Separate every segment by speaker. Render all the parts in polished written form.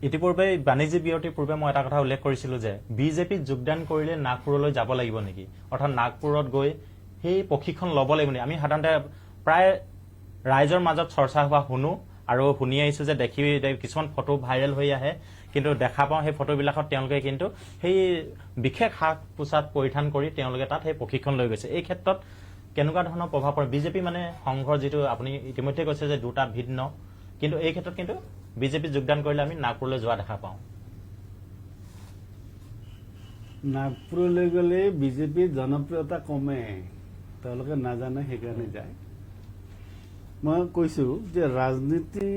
Speaker 1: ইতিপূৰ্বে বাণিজ্যিক বিৰতিৰ পূৰ্বে মই এটা কথা উল্লেখ কৰিছিলোঁ যে বিজেপিত যোগদান কৰিলে নাগপুৰলৈ যাব লাগিব নেকি, অৰ্থাৎ নাগপুৰত গৈ সেই প্ৰশিক্ষণ ল'ব লাগিব নেকি। আমি সাধাৰণতে প্ৰায় ৰাইজৰ মাজত চৰ্চা হোৱা শুনো আৰু শুনি আহিছোঁ যে দেখি কিছুমান ফটো ভাইৰেল হৈ আহে, কিন্তু দেখা পাওঁ সেই ফটোবিলাকত তেওঁলোকে কিন্তু সেই বিশেষ সাজ পোছাক পৰিধান কৰি তেওঁলোকে তাত সেই প্ৰশিক্ষণ লৈ গৈছে। এই ক্ষেত্ৰত কেনেকুৱা ধৰণৰ প্ৰভাৱ পৰে বিজেপি মানে সংঘৰ যিটো আপুনি ইতিমধ্যে কৈছে যে দুটা ভিন্ন, কিন্তু এই ক্ষেত্ৰত কিন্তু বিজেপিত যোগদান কৰিলে আমি নাগপুৰলৈ যোৱা দেখা পাওঁ।
Speaker 2: নাগপুৰলৈ গ'লে বিজেপিৰ জনপ্ৰিয়তা কমে, তেওঁলোকে নাজানে সেইকাৰণে যায়। মই কৈছোঁ যে ৰাজনীতি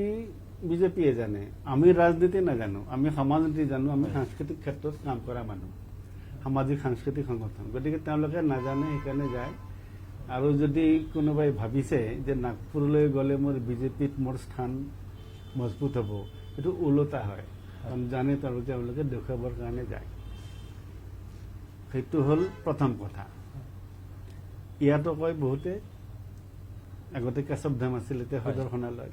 Speaker 2: বিজেপিয়ে জানে, আমি ৰাজনীতি নাজানো, আমি সমাজ নীতি জানো, আমি সাংস্কৃতিক ক্ষেত্ৰত কাম কৰা মানুহ, সামাজিক সাংস্কৃতিক সংগঠন, গতিকে তেওঁলোকে নাজানে সেইকাৰণে যায়। আৰু যদি কোনোবাই ভাবিছে যে নাগপুৰলৈ গ'লে মোৰ বিজেপিত মোৰ স্থান মজবুত হ'ব, এইটো ওলোটা হয়, কাৰণ জানে তেওঁলোকে দেখুৱাবৰ কাৰণে যায়। সেইটো হ'ল প্ৰথম কথা। ইয়াতো কয় বহুতে আগতে কেশৱধাম আছিল, এতিয়া সুদৰ্শনালয়।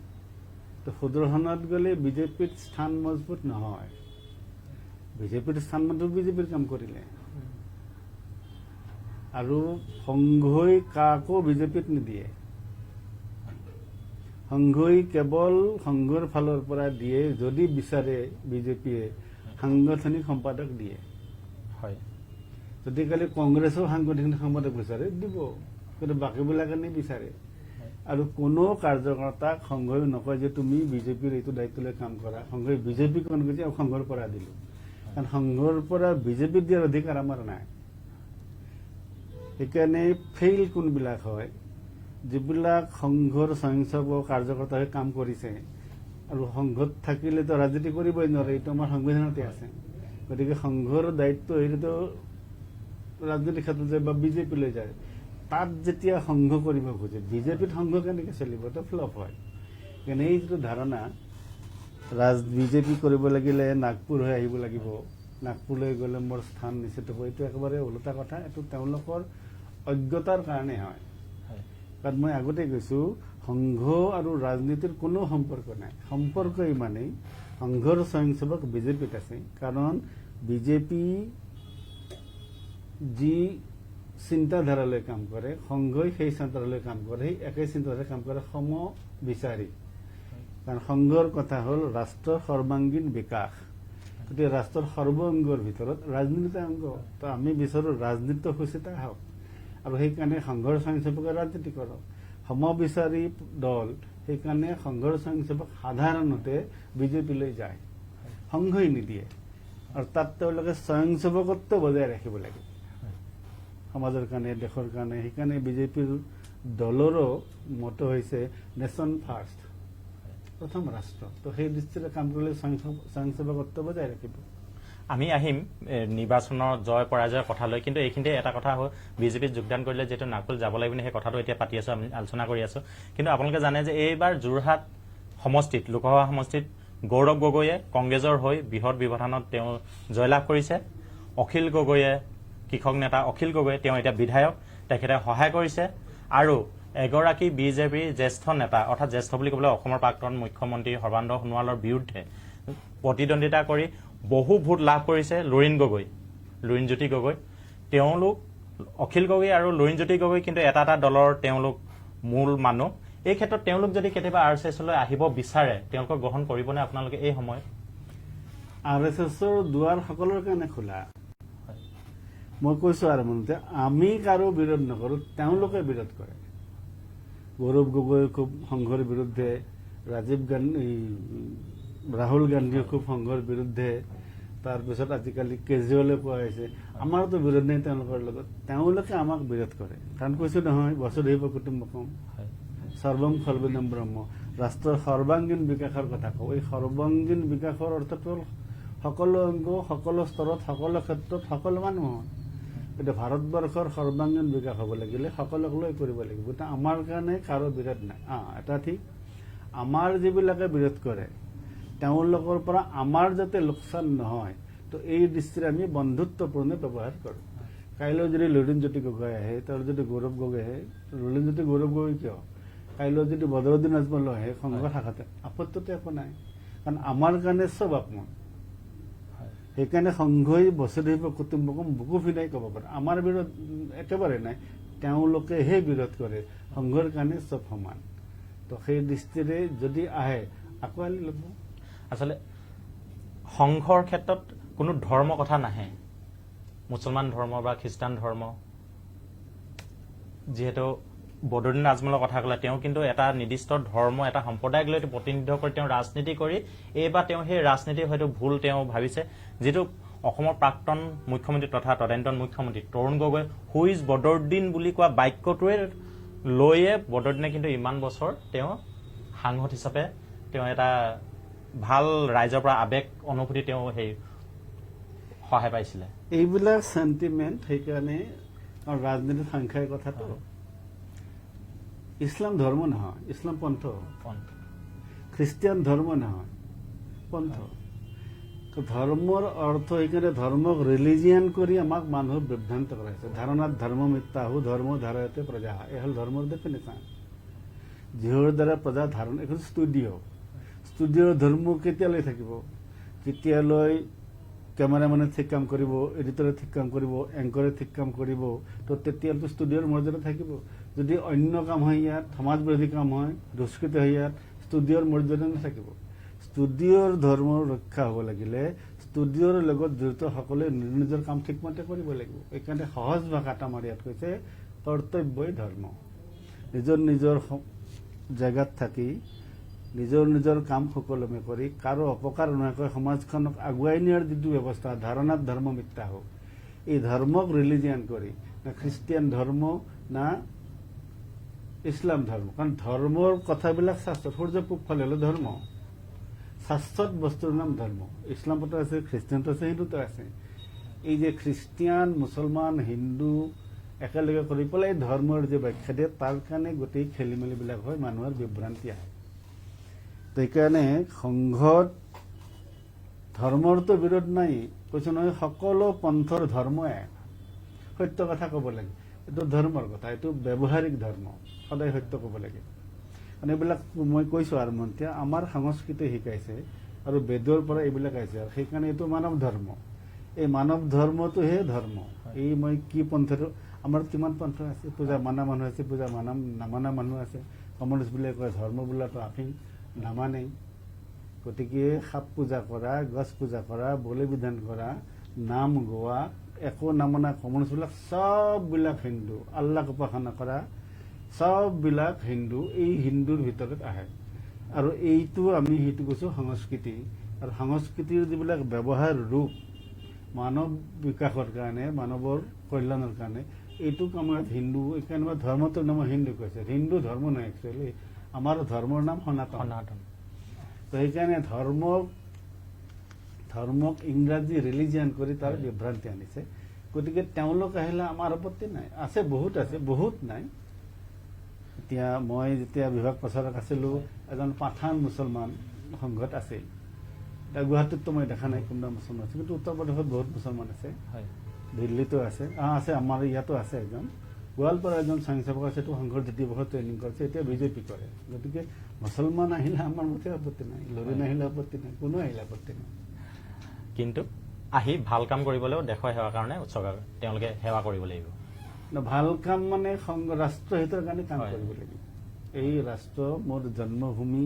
Speaker 2: তো সুদৰ্শনত গ'লে বিজেপিৰ স্থান মজবুত নহয়, বিজেপিৰ স্থান মজবুত বিজেপিৰ কাম কৰিলে। আৰু সংঘই কাকো বিজেপিত নিদিয়ে, সংঘই কেৱল সংঘৰ ফালৰ পৰা দিয়ে, যদি বিচাৰে বিজেপিয়ে সাংগঠনিক সম্পাদক দিয়ে।
Speaker 1: হয়,
Speaker 2: যদি কালি কংগ্ৰেছৰ সাংগঠনিক সম্পাদক বিচাৰে দিব, কিন্তু বাকীবিলাকে নিবিচাৰে। আৰু কোনো কাৰ্যকৰ্তাক সংঘই নকয় যে তুমি বিজেপিৰ এইটো দায়িত্ব লৈ কাম কৰা, সংঘই বিজেপিক কৈছে সংঘৰ পৰা দিলো, কাৰণ সংঘৰ পৰা বিজেপিক দিয়াৰ অধিকাৰ আমাৰ নাই। সেইকাৰণে ফেইল কোনবিলাক হয়, যিবিলাক সংঘৰ স্বয়ংসেৱক কাৰ্যকৰ্তা হৈ কাম কৰিছে আৰু সংঘত থাকিলেতো ৰাজনীতি কৰিবই নোৱাৰে, এইটো আমাৰ সংবিধানতে আছে। গতিকে সংঘৰ দায়িত্ব এইটো ৰাজনীতিৰ ক্ষেত্ৰত যায় বা বিজেপিলৈ যায়, তাত যেতিয়া সংঘ কৰিব খোজে বিজেপিত সংঘ কেনেকৈ চলিব, তো ফ্লপ হয়। সেইকাৰণে এই যিটো ধাৰণা বিজেপি কৰিব লাগিলে নাগপুৰ হৈ আহিব লাগিব, নাগপুৰলৈ গ'লে মোৰ স্থান নিশ্চিত হ'ব, এইটো একেবাৰে ওলোটা কথা। এইটো তেওঁলোকৰ অজ্ঞতাৰ কাৰণে হয়। কাৰণ মই আগতে কৈছোঁ সংঘ আৰু ৰাজনীতিৰ কোনো সম্পৰ্ক নাই। সম্পৰ্ক ইমানেই, সংঘৰ স্বয়ংসেৱক বিজেপিত আছে, কাৰণ বিজেপি যি চিন্তাধাৰালৈ কাম কৰে সংঘই সেই চিন্তাধাৰালৈ কাম কৰে, সেই একেই চিন্তাধাৰালৈ কাম কৰে সম বিচাৰি। কাৰণ সংঘৰ কথা হ'ল ৰাষ্ট্ৰৰ সৰ্বাংগীন বিকাশ, গতিকে ৰাষ্ট্ৰৰ সৰ্ব অংগৰ ভিতৰত ৰাজনীতি অংগ। তো আমি বিচাৰোঁ ৰাজনীতি সুচিতা হওক, আৰু সেইকাৰণে সংঘৰ স্বয়ংসেৱকে ৰাজনীতি কৰক। সমবিচাৰী দল, সেইকাৰণে সংঘৰ স্বয়ংসেৱক সাধাৰণতে বিজেপিলৈ যায়, সংঘই নিদিয়ে। আৰু তাত তেওঁলোকে স্বয়ংসেৱকত্ব বজাই ৰাখিব লাগে সমাজৰ কাৰণে, দেশৰ কাৰণে। সেইকাৰণে বিজেপিৰ দলৰো মত হৈছে নেশ্যন ফাৰ্ষ্ট, প্ৰথম ৰাষ্ট্ৰ। তো সেই দৃষ্টিৰে কাম কৰিলে স্বয়ংসেৱকত্ব বজাই ৰাখিব।
Speaker 1: আমি আহিম নিৰ্বাচনৰ জয় পৰাজয়ৰ কথালৈ, কিন্তু এইখিনিতে এটা কথা হ'ল বিজেপিত যোগদান কৰিলে যিহেতু নাগপুৰ যাব লাগিব সেই কথাটো এতিয়া পাতি আছোঁ, আমি আলোচনা কৰি আছোঁ। কিন্তু আপোনালোকে জানে যে এইবাৰ যোৰহাট সমষ্টিত, লোকসভা সমষ্টিত গৌৰৱ গগৈয়ে কংগ্ৰেছৰ হৈ বৃহৎ ব্যৱধানত তেওঁ জয়লাভ কৰিছে। অখিল গগৈয়ে, কৃষক নেতা অখিল গগৈয়ে, তেওঁ এতিয়া বিধায়ক, তেখেতে সহায় কৰিছে। আৰু এগৰাকী বিজেপিৰ জ্যেষ্ঠ নেতা, অৰ্থাৎ জ্যেষ্ঠ বুলি ক'বলৈ অসমৰ প্ৰাক্তন মুখ্যমন্ত্ৰী সৰ্বানন্দ সোণোৱালৰ বিৰুদ্ধে প্ৰতিদ্বন্দ্বিতা কৰি বহু ভোট লাভ কৰিছে লুৰিণজ্যোতি গগৈ। তেওঁলোক অখিল গগৈ আৰু লুৰিণজ্যোতি গগৈ কিন্তু এটা এটা দলৰ তেওঁলোক মূল মানুহ। এই ক্ষেত্ৰত তেওঁলোক যদি কেতিয়াবা RSSলৈ আহিব বিচাৰে, তেওঁলোকক গ্ৰহণ কৰিবনে আপোনালোকে এই সময়ত?
Speaker 2: RSSৰ দুৱাৰ সকলোৰ কাৰণে খোলা। মই কৈছোঁ আৰম্ভণিতে আমি কাৰো বিৰোধ নকৰোঁ, তেওঁলোকে বিৰোধ কৰে। গৌৰৱ গগৈ খুব সংঘৰ বিৰুদ্ধে, ৰাহুল গান্ধীয়ে খুব সংঘৰ বিৰুদ্ধে, তাৰপিছত আজিকালি কেজৰিৱালে কোৱা হৈছে আমাৰতো বিৰোধ নাই তেওঁলোকৰ লগত, তেওঁলোকে আমাক বিৰোধ কৰে। কাৰণ কৈছোঁ নহয় বসুধৈৱ কুটুম্বকম সৰ্বম খলবিদম ব্ৰহ্ম, ৰাষ্ট্ৰৰ সৰ্বাংগীন বিকাশৰ কথা কওঁ। এই সৰ্বাংগীন বিকাশৰ অৰ্থটো হ'ল সকলো অংগ, সকলো স্তৰত, সকলো ক্ষেত্ৰত, সকলো মানুহৰ। এতিয়া ভাৰতবৰ্ষৰ সৰ্বাংগীন বিকাশ হ'ব লাগিলে সকলোক লৈ কৰিব লাগিব। এতিয়া আমাৰ কাৰণে কাৰো বিৰোধ নাই। এটা ঠিক, আমাৰ যিবিলাকে বিৰোধ কৰে তেওঁলোকৰ পৰা আমাৰ যাতে লোকচান নহয়, তো এই দৃষ্টিৰে আমি বন্ধুত্বপূৰ্ণ ব্যৱহাৰ কৰোঁ। কাইলৈ যদি লুৰিণজ্যোতি গগৈ আহে, তেওঁৰ যদি গৌৰৱ গগৈ আহে, লুৰিণজ্যোতি গৌৰৱ গগৈ কিয়, কাইলৈ যদি বদৰুদ্দিন আজমল আহে সংঘ শাখাতে, আপত্তিটো একো নাই। কাৰণ আমাৰ কাৰণে চব আপোন সেইকাৰণে সংঘই বসুধৈৱ কুটুম্বকম বুকু ফিৰাই ক'ব পাৰে আমাৰ বিৰোধ একেবাৰে নাই তেওঁলোকেহে বিৰোধ কৰে সংঘৰ কাৰণে চব সমান তো সেই দৃষ্টিৰে যদি আহে আঁকোৱালি ল'ব
Speaker 1: আচলতে সংঘৰ ক্ষেত্ৰত কোনো ধৰ্ম কথা নাহে মুছলমান ধৰ্ম বা খ্ৰীষ্টান ধৰ্ম যিহেতু বদৰুদ্দিন আজমলৰ কথা ক'লে তেওঁ কিন্তু এটা নিৰ্দিষ্ট ধৰ্ম এটা সম্প্ৰদায়ক লৈ প্ৰতিনিধিত্ব কৰি তেওঁ ৰাজনীতি কৰি এইবাৰ তেওঁ সেই ৰাজনীতি হয়তো ভুল তেওঁ ভাবিছে যিটো অসমৰ প্ৰাক্তন মুখ্যমন্ত্ৰী তথা তদানীন্তন মুখ্যমন্ত্ৰী তৰুণ গগৈ হু ইজ বদৰুদ্দিন বুলি কোৱা বাক্যটোৱে লৈয়ে বদৰুদ্দিনে কিন্তু ইমান বছৰ তেওঁ সাংসদ হিচাপে তেওঁ এটা ভাল ৰাইজৰ পৰা আৱেগ অনুভূতি তেওঁ সেই সহায় পাইছিলে
Speaker 2: এইবিলাক চেণ্টিমেণ্ট সেইকাৰণে ৰাজনীতিত সংখ্যাৰ কথাটো ইছলাম ধৰ্ম নহয় ইছলাম পন্থ খ্ৰীষ্টিয়ান ধৰ্ম নহয় পন্থ ধৰ্মৰ অৰ্থ সেইকাৰণে ধৰ্মক ৰিলিজিয়ান কৰি আমাক মানুহ বিভ্ৰান্ত কৰাইছে ধাৰণাত ধৰ্ম মিথ্যাহু ধৰ্ম ধাৰয়তে প্ৰজা এই হ'ল ধৰ্মৰ ডেফিনেশ্যন যিহৰ দ্বাৰা প্ৰজা ধাৰণ এখন ষ্টুডিঅ'ৰ ধৰ্ম কেতিয়ালৈ থাকিব যেতিয়ালৈ কেমেৰামেনে ঠিক কাম কৰিব এডিটৰে ঠিক কাম কৰিব এংকৰে ঠিক কাম কৰিব তো তেতিয়াতো ষ্টুডিঅ'ৰ মৰ্যাদা থাকিব যদি অন্য কাম হয় ইয়াত সমাজ বিৰোধী কাম হয় দুষ্কৃতি হয় ইয়াত ষ্টুডিঅ'ৰ মৰ্যাদা নাথাকিব ষ্টুডিঅ'ৰ ধৰ্ম ৰক্ষা হ'ব লাগিলে ষ্টুডিঅ'ৰ লগত জড়িত সকলোৱে নিজৰ কাম ঠিকমতে কৰিব লাগিব এইকাৰণে সহজ ভাষাত আমাৰ ইয়াত কৈছে কৰ্তব্যই ধৰ্ম নিজৰ নিজৰ জেগাত থাকি নিজৰ কাম সুকলমে কৰি কাৰো অপকাৰ নোহোৱাকৈ সমাজখনক আগুৱাই নিয়াৰ যিটো ব্যৱস্থা ধাৰণাত ধৰ্ম মিথ্যা হওক এই ধৰ্মক ৰিলিজিয়ান কৰি না খ্ৰীষ্টিয়ান ধৰ্ম না ইছলাম ধৰ্ম কাৰণ ধৰ্মৰ কথাবিলাক শাস্ত্ৰত সূৰ্য পূব ফালে হ'লে ধৰ্ম শাস্ত্ৰত বস্তুৰ নাম ধৰ্ম ইছলামতো আছে খ্ৰীষ্টিয়ানতো আছে হিন্দুতো আছে এই যে খ্ৰীষ্টিয়ান মুছলমান হিন্দু একেলগে কৰি পেলাই ধৰ্মৰ যে ব্যাখ্যা দিয়ে তাৰ কাৰণে গোটেই খেলি মেলিবিলাক হয় মানুহৰ বিভ্ৰান্তি আহে সেইকাৰণে সংঘত ধৰ্মৰতো বিৰোধ নাই কৈছো নহয় সকলো পন্থৰ ধৰ্ম এক সত্য কথা ক'ব লাগে এইটো ধৰ্মৰ কথা এইটো ব্যৱহাৰিক ধৰ্ম সদায় সত্য ক'ব লাগে মানে এইবিলাক মই কৈছো আৰম্ভণিতে আমাৰ সংস্কৃতি শিকাইছে আৰু বেদৰ পৰা এইবিলাক আহিছে আৰু সেইকাৰণে এইটো মানৱ ধৰ্ম এই মানৱ ধৰ্মটোহে ধৰ্ম এই মই কি পন্থটো আমাৰ কিমান পন্থ আছে পূজা মানা মানুহ আছে পূজা নামানা মানুহ আছে কমিউনিষ্টবিলাকে কয় ধৰ্ম বোলাটো আফিং নামানে গতিকে সাপ পূজা কৰা গছ পূজা কৰা বলি বিধান কৰা নাম গোৱা একো নামানা কমিউনিষ্টবিলাক চববিলাক হিন্দু আল্লাহক উপাসনা কৰা চববিলাক হিন্দু এই হিন্দুৰ ভিতৰত আহে আৰু এইটো আমি সেইটো কৈছো সংস্কৃতি আৰু সংস্কৃতিৰ যিবিলাক ব্যৱহাৰ ৰূপ মানৱ বিকাশৰ কাৰণে মানৱৰ কল্যাণৰ কাৰণে এইটোক আমাৰ হিন্দু এইকাৰণে ধৰ্মটোৰ নাম হিন্দু কৈছে হিন্দু ধৰ্ম নহয় একচুৱেলি আমাৰ ধৰ্মৰ নাম সনাতন তো সেইকাৰণে ধৰ্মক ইংৰাজী ৰিলিজিয়ান কৰি তাৰ বিভ্ৰান্তি আনিছে গতিকে তেওঁলোক আহিলে আমাৰ আপত্তি নাই আছে বহুত নাই এতিয়া মই যেতিয়া বিভাগ প্ৰচাৰক আছিলো এজন পাঠান মুছলমান সংঘত আছিল গুৱাহাটীততো মই দেখা নাই কোনোবা মুছলমান আছে কিন্তু উত্তৰ প্ৰদেশত বহুত মুছলমান আছে দিল্লীতো আছে আছে আমাৰ ইয়াতো আছে এজন গোৱালপাৰা এজন স্বয়ংসেৱক আছে এইটো সংঘৰ দ্বিতীয় বৰ্ষত ট্ৰেইনিং কৰিছে এতিয়া বিজেপি কৰে গতিকে মুছলমান আহিলে আমাৰ মতে আপত্তি নাই লৰি নাহিলে আপত্তি নাই কোনো আহিলে আপত্তি নাই
Speaker 1: কিন্তু আহি ভাল কাম কৰিবলৈও দেশৰ সেৱাৰ কাৰণে উৎসৰ্গা তেওঁলোকে সেৱা কৰিব লাগিব
Speaker 2: ভাল কাম মানে ৰাষ্ট্ৰহিতৰ কাৰণে কাম কৰিব লাগিব এই ৰাষ্ট্ৰ মোৰ জন্মভূমি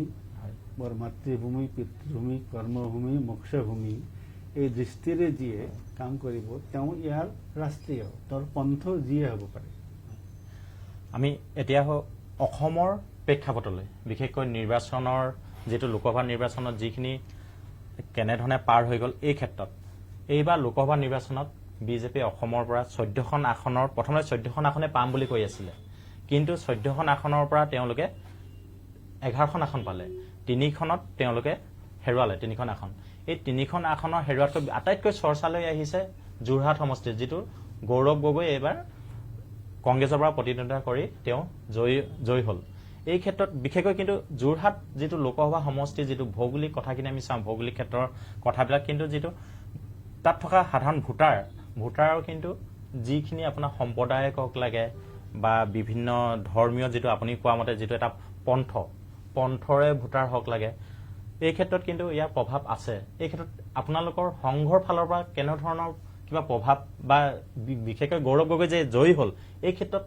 Speaker 2: মোৰ মাতৃভূমি পিতৃভূমি কৰ্মভূমি মোক্ষভূমি এই দৃষ্টিৰে যিয়ে কাম কৰিব তেওঁ ইয়াৰ ৰাষ্ট্ৰীয় তেওঁৰ পন্থ যিয়ে হ'ব পাৰে
Speaker 1: আমি এতিয়া অসমৰ প্ৰেক্ষাপটলৈ বিশেষকৈ নিৰ্বাচনৰ যিটো লোকসভা নিৰ্বাচনত যিখিনি কেনেধৰণে পাৰ হৈ গ'ল এই ক্ষেত্ৰত এইবাৰ লোকসভা নিৰ্বাচনত বিজেপি অসমৰ পৰা 14খন আসনৰ প্ৰথমে 14খন আসনে পাম বুলি কৈ আছিলে কিন্তু 14খন আসনৰ পৰা তেওঁলোকে 11খন আসন পালে 3খনত তেওঁলোকে হেৰুৱালে 3খন আসন এই 3খন আসনৰ হেৰুৱাতকৈ আটাইতকৈ চৰ্চালৈ আহিছে যোৰহাট সমষ্টিত যিটো গৌৰৱ গগৈ এইবাৰ কংগ্ৰেছৰ পৰা প্ৰতিদ্বন্দ্বিতা কৰি তেওঁ জয়ী হ'ল এই ক্ষেত্ৰত বিশেষকৈ কিন্তু যোৰহাট যিটো লোকসভা সমষ্টি যিটো ভৌগোলিক কথাখিনি আমি চাওঁ ভৌগোলিক ক্ষেত্ৰৰ কথাবিলাক কিন্তু যিটো তাত থকা সাধাৰণ ভোটাৰৰ কিন্তু যিখিনি আপোনাৰ সম্প্ৰদায়ক লাগে বা বিভিন্ন ধৰ্মীয় যিটো আপুনি কোৱা মতে যিটো এটা পন্থৰে ভোটাৰ হক লাগে এই ক্ষেত্ৰত কিন্তু ইয়াৰ প্ৰভাৱ আছে। এই ক্ষেত্ৰত আপোনালোকৰ সংঘৰ ফালৰ পৰা কেনেধৰণৰ কিবা প্ৰভাৱ বা বিশেষকৈ গৌৰৱ গগৈ যে জয়ী হ'ল এই ক্ষেত্ৰত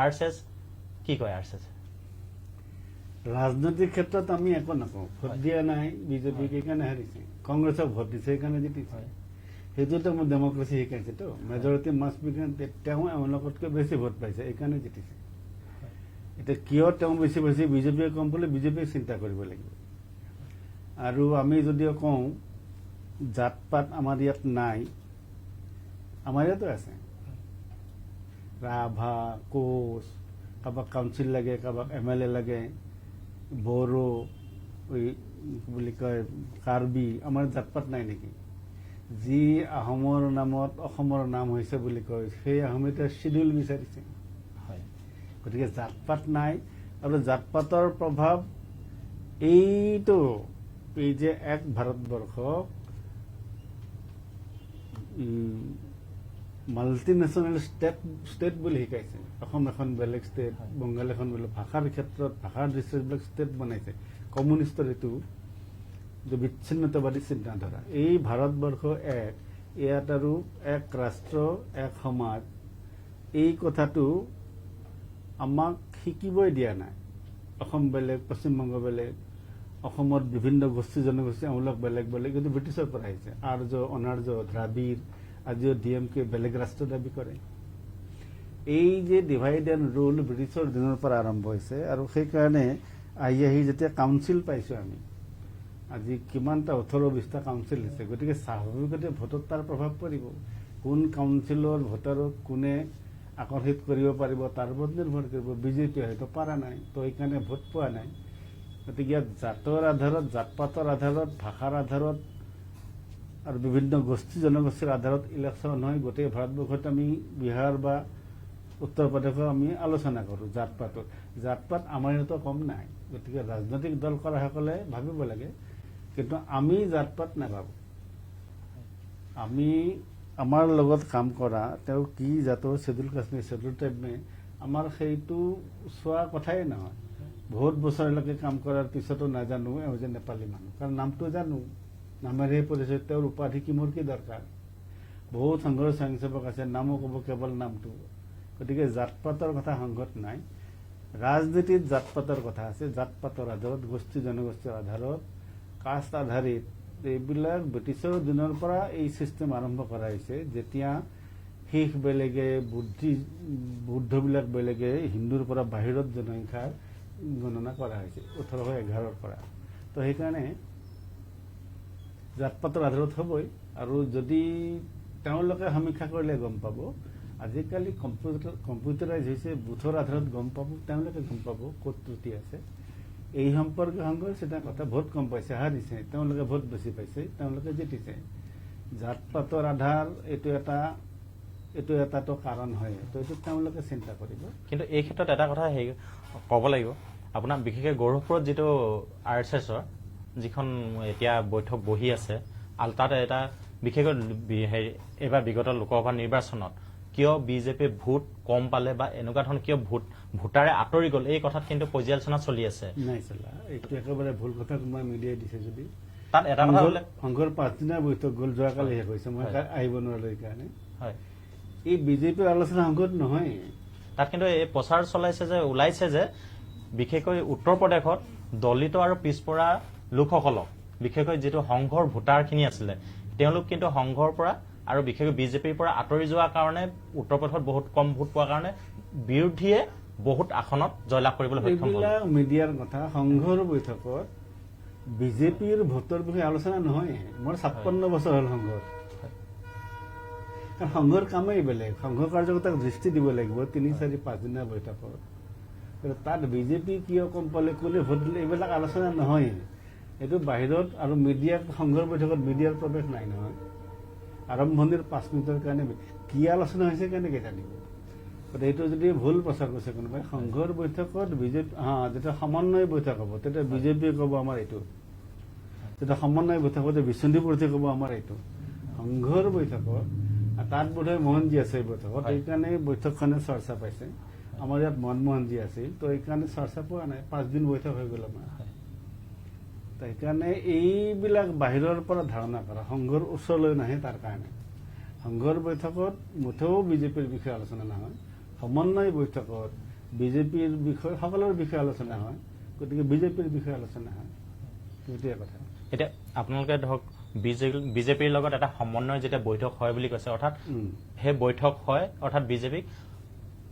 Speaker 1: আৰএছএছ কি কয়? আৰএছএছ
Speaker 2: ৰাজনৈতিক ক্ষেত্ৰত আমি একো নকওঁ। ভোট দিয়া নাই বিজেপিক, সেইকাৰণে হাৰিছে। কংগ্ৰেছক ভোট দিছে, সেইকাৰণে জিতিছে। সেইটোতো মোৰ ডেমক্ৰেচি শিকাইছেতো। মেজৰিটি মাষ্ট বি, তেওঁ এওঁলোকতকৈ বেছি ভোট পাইছে, এইকাৰণে জিতিছে। এতিয়া কিয় তেওঁ বেছি পাইছে, বিজেপিয়ে কম বুলি বিজেপিয়ে চিন্তা কৰিব লাগিব। আৰু আমি যদিও কওঁ জাত পাত আমাৰ ইয়াত নাই, আমাৰ ইয়াতো আছে। ৰাভা, কোচ, কাৰোবাক কাউন্সিল লাগে, কাৰোবাক MLA লাগে, বড়ো, বুলি কয় কাৰ্বি, আমাৰ জাত পাত নাই নেকি? যি আহোমৰ নামত অসমৰ নাম হৈছে বুলি কয়, সেই আহোমে চিডিউল বিচাৰিছে। গতিকে জাত পাত নাই। আৰু জাত পাতৰ প্ৰভাৱ এইটো, এই যে এক ভাৰতবৰ্ষক মাল্টি নেশ্যনেল ষ্টেট বুলি শিকাইছে। অসম এখন বেলেগ ষ্টেট, বংগাল এখন বেলেগ, ভাষাৰ ক্ষেত্ৰত ভাষাৰ দৃষ্টিবিলাক ষ্টেট বনাইছে। কমিউনিষ্টৰ এইটো বিচ্ছিন্নতাবাদী চিন্তাধাৰা। এই ভাৰতবৰ্ষ এক, ইয়াত আৰু এক ৰাষ্ট্ৰ, এক সমাজ, এই কথাটো আমাক শিকিবই দিয়া নাই। অসম বেলেগ, পশ্চিমবংগ বেলেগ, অসমত বিভিন্ন গোষ্ঠী জনগোষ্ঠী এওঁলোক বেলেগ বেলেগ, কিন্তু ব্ৰিটিছৰ পৰা আহিছে। আৰ্য, অনাৰ্য, দ্ৰাবিড়, আজিও DMK বেলেগ ৰাষ্ট্ৰ দাবী কৰে। এই যে ডিভাইড এণ্ড ৰুল ব্ৰিটিছৰ দিনৰ পৰা আৰম্ভ হৈছে। আৰু সেইকাৰণে আহি যেতিয়া কাউন্সিল পাইছো আমি, আজি কিমানটা 18-20টা কাউন্সিল হৈছে। গতিকে স্বাভাৱিকতে ভোটত তাৰ প্ৰভাৱ পৰিব। কোন কাউন্সিলৰ ভোটাৰক কোনে আকৰ্ষিত কৰিব পাৰিব তাৰ ওপৰত নিৰ্ভৰ কৰিব। বিজেপিয়ে হয়তো পৰা নাই, তো সেইকাৰণে ভোট পোৱা নাই। গতিকে ইয়াত জাতৰ আধাৰত, জাত পাতৰ আধাৰত, ভাষাৰ আধাৰত আৰু বিভিন্ন গোষ্ঠী জনগোষ্ঠীৰ আধাৰত ইলেকশ্যন নহয়। গোটেই ভাৰতবৰ্ষত আমি বিহাৰ বা উত্তৰ প্ৰদেশত আমি আলোচনা কৰোঁ জাত পাতৰ। জাত পাত আমাৰ ইয়াতো কম নাই। গতিকে ৰাজনৈতিক দল কৰাসকলে ভাবিব লাগে। কিন্তু আমি জাত পাত নাভাবোঁ। আমি আমাৰ লগত কাম কৰা তেওঁ কি জাতৰ, শ্বেডুল কাষ্ট নে শ্বেডুল ট্ৰাইব নে, আমাৰ সেইটো চোৱা কথাই নহয়। বহুত বছৰলৈকে কাম কৰাৰ পিছতো নাজানো এওঁ যে নেপালী মানুহ, কাৰণ নামটো জানো, নামেৰে পৰিচয়, তেওঁৰ উপাধি কি মোৰ কি দৰকাৰ। বহুত সংঘৰ স্বয়ংসেৱক আছে, নামো ক'ব কেৱল নামটো। গতিকে জাত পাতৰ কথা সংঘত নাই। ৰাজনীতিত জাত পাতৰ কথা আছে। জাত পাতৰ আধাৰত, গোষ্ঠী জনগোষ্ঠীৰ আধাৰত, কাষ্ট আধাৰিত, এইবিলাক ব্ৰিটিছৰ দিনৰ পৰা এই চিষ্টেম আৰম্ভ কৰা হৈছে। যেতিয়া শিখ বেলেগে, বুদ্ধবিলাক বেলেগে হিন্দুৰ পৰা বাহিৰত জনসংখ্যাৰ গণনা কৰা হৈছে 1811ৰ পৰা। তো সেইকাৰণে জাত পাতৰ আধাৰত হ'বই। আৰু যদি তেওঁলোকে সমীক্ষা কৰিলে গম পাব, আজিকালি কম্পিউটাৰাইজ হৈছে, বুথৰ আধাৰত গম পাব, তেওঁলোকে গম পাব ক'ত ত্ৰুটি আছে। এই সম্পৰ্কে সংঘৰ্ষ এটা কথা, ভোট কম পাইছে, হাৰিছে, তেওঁলোকে ভোট বেছি পাইছে, তেওঁলোকে জিতিছে। জাত পাতৰ আধাৰ এইটো এটাতো কাৰণ হয়, তো এইটো তেওঁলোকে চিন্তা কৰিব।
Speaker 1: কিন্তু এই ক্ষেত্ৰত এটা কথা ক'ব লাগিব, আপোনাৰ বিশেষকৈ গৌৰৱপুৰত যিটো আৰএছএছৰ যিখন এতিয়া বৈঠক বহি আছে, তাত এটা বিশেষকৈ এইবাৰ বিগত লোকসভা নিৰ্বাচনত কিয় বিজেপিয়ে ভোট কম পালে বা এনেকুৱা ধৰণৰ কিয় ভোটাৰে আঁতৰি গ'ল, এই কথাত কিন্তু পৰ্যালোচনা চলি আছে।
Speaker 2: নাই চলা, এইটো একেবাৰে ভুল কথা কোনোবাই মিডিয়াই দিছে। যদি
Speaker 1: তাত এটা কথা হ'লে
Speaker 2: সংঘৰ 5 দিনৰ বৈঠক গ'ল, যোৱাকালি শেষ হৈছে, মই আহিব নোৱাৰিলো সেইকাৰণে।
Speaker 1: হয়,
Speaker 2: এই বিজেপিৰ আলোচনা সংঘত নহয়।
Speaker 1: তাত কিন্তু এই প্ৰচাৰ চলাইছে যে, ওলাইছে যে বিশেষকৈ উত্তৰ প্ৰদেশত দলিত আৰু পিছপৰা লোকসকলক, বিশেষকৈ যিটো সংঘৰ ভোটাৰখিনি আছিলে, তেওঁলোক কিন্তু সংঘৰ পৰা আৰু বিশেষকৈ বিজেপিৰ পৰা আঁতৰি যোৱাৰ কাৰণে, উত্তৰ প্ৰদেশত বহুত কম ভোট পোৱাৰ কাৰণে বিৰোধীয়ে বহুত আসনত জয়লাভ কৰিবলৈ সক্ষম হ'ল।
Speaker 2: এইবিলাক মিডিয়াৰ কথা। সংঘৰ বৈঠকত বিজেপিৰ ভোটৰ বিষয়ে আলোচনা নহয়। মোৰ 56 বছৰ হ'ল সংঘৰ। কাৰণ সংঘৰ কামেই বেলেগ। সংঘ কাৰ্যকৰ্তাক দৃষ্টি দিব লাগিব 3, 4, 5 দিনীয়া বৈঠকত। তাত বিজেপি কিয় কম পালে, কোনে ভোট দিলে, এইবিলাক আলোচনা নহয়। এইটো বাহিৰত। আৰু মিডিয়াক সংঘৰ বৈঠকত মিডিয়াৰ প্ৰৱেশ নাই নহয়। আৰম্ভণিৰ 5 মিনিটৰ কাৰণে কি আলোচনা হৈছে কেনেকে জানিব। গতিকে এইটো যদি ভুল প্ৰচাৰ কৰিছে কোনোবাই, সংঘৰ বৈঠকত বিজেপি, যেতিয়া সমন্বয় বৈঠক হ'ব তেতিয়া বিজেপিয়ে ক'ব আমাৰ এইটো, যেতিয়া সমন্বয় বৈঠক হ'ব বিষ্ণুপুৰতে ক'ব আমাৰ এইটো। সংঘৰ বৈঠকত তাত বোধহয় মোহনজী আছে এই বৈঠকত, সেইকাৰণে বৈঠকখনে চৰ্চা পাইছে। আমাৰ ইয়াত মনমোহনজী আছিল, তো এইকাৰণে চৰ্চা পোৱা নাই। 5 দিন বৈঠক হৈ গ'ল আমাৰ। তো সেইকাৰণে এইবিলাক বাহিৰৰ পৰা ধাৰণা কৰা সংঘৰ ওচৰলৈ নাহে তাৰ কাৰণে সংঘৰ বৈঠকত মুঠেও বিজেপিৰ বিষয়ে আলোচনা নহয় সমন্বয় বৈঠকত বিজেপিৰ বিষয়ে সকলোৰ বিষয়ে আলোচনা হয় গতিকে বিজেপিৰ বিষয়ে আলোচনা হয় সেইটোৱে কথা
Speaker 1: এতিয়া আপোনালোকে ধৰক বিজেপিৰ লগত এটা সমন্বয় যেতিয়া বৈঠক হয় বুলি কৈছে অৰ্থাৎ সেই বৈঠক হয় অৰ্থাৎ বিজেপিক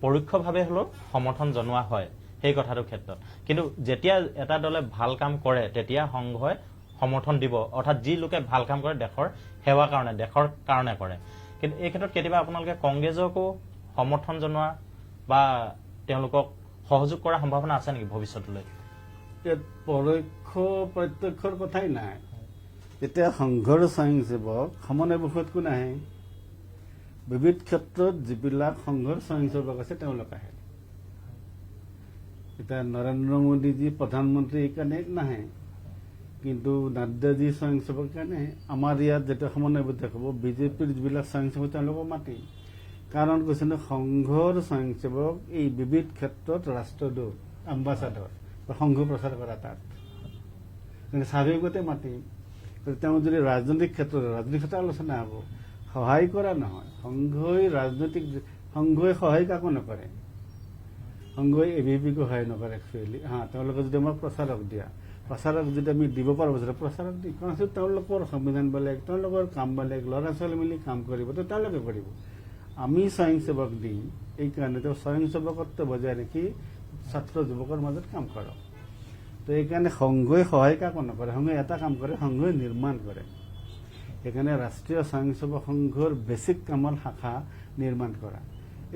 Speaker 1: পৰোক্ষভাৱে হলেও সমৰ্থন জনোৱা হয় সেই কথাটোৰ ক্ষেত্ৰত কিন্তু যেতিয়া এটা দলে ভাল কাম কৰে তেতিয়া সংঘই সমৰ্থন দিব অৰ্থাৎ যি লোকে ভাল কাম কৰে দেশৰ সেৱাৰ কাৰণে দেশৰ কাৰণে কৰে কিন্তু এই ক্ষেত্ৰত কেতিয়াবা আপোনালোকে কংগ্ৰেছকো সমৰ্থন জনোৱা বা তেওঁলোকক সহযোগ কৰাৰ সম্ভাৱনা আছে নেকি ভৱিষ্যতলৈ
Speaker 2: ইয়াত পৰোক্ষ প্ৰত্যক্ষৰ কথাই নাই এতিয়া সংঘৰ স্বয়ংসেৱক সমন্বয় বৈঠকত কোন আহে বিবিধ ক্ষেত্ৰত যিবিলাক সংঘৰ স্বয়ংসেৱক আছে তেওঁলোক আহে এতিয়া নৰেন্দ্ৰ মোদীজী প্ৰধানমন্ত্ৰী এইকাৰণে নাহে কিন্তু নাড্ডাজী স্বয়ংসেৱক কাৰণে আমাৰ ইয়াত যেতিয়া সমন্বয় বৈঠক হ'ব বিজেপিৰ যিবিলাক স্বয়ংসেৱক তেওঁলোকক মাতি কাৰণ কৈছে সংঘৰ স্বয়ংসেৱক এই বিবিধ ক্ষেত্ৰত ৰাষ্ট্ৰদূত এম্বাচাডৰ সংঘ প্ৰচাৰ কৰা তাত স্বাভাৱিকতে মাতিম তেওঁ যদি ৰাজনৈতিক ক্ষেত্ৰত আলোচনা হ'ব সহায় কৰা নহয় সংঘই সহায় কাকো নকৰে সংঘই এবিপিকো সহায় নকৰে একচুৱেলি তেওঁলোকে যদি আমাক প্ৰচাৰক দিয়া প্ৰচাৰক যদি আমি দিব পাৰো প্ৰচাৰক দি কাৰণ তেওঁলোকৰ সংবিধান বেলেগ তেওঁলোকৰ কাম বেলেগ ল'ৰা ছোৱালী মিলি কাম কৰিব তো তেওঁলোকে কৰিব আমি স্বয়ংসেৱক দিম এইকাৰণে তেওঁ স্বয়ংসেৱকত্ব বজাই ৰাখি ছাত্ৰ যুৱকৰ মাজত কাম কৰক তো এইকাৰণে সংঘই সহায় কাকো নকৰে সংঘই এটা কাম কৰে সংঘই নিৰ্মাণ কৰে সেইকাৰণে ৰাষ্ট্ৰীয় স্বয়ংসেৱক সংঘৰ বেছিক কামৰ শাখা নিৰ্মাণ কৰা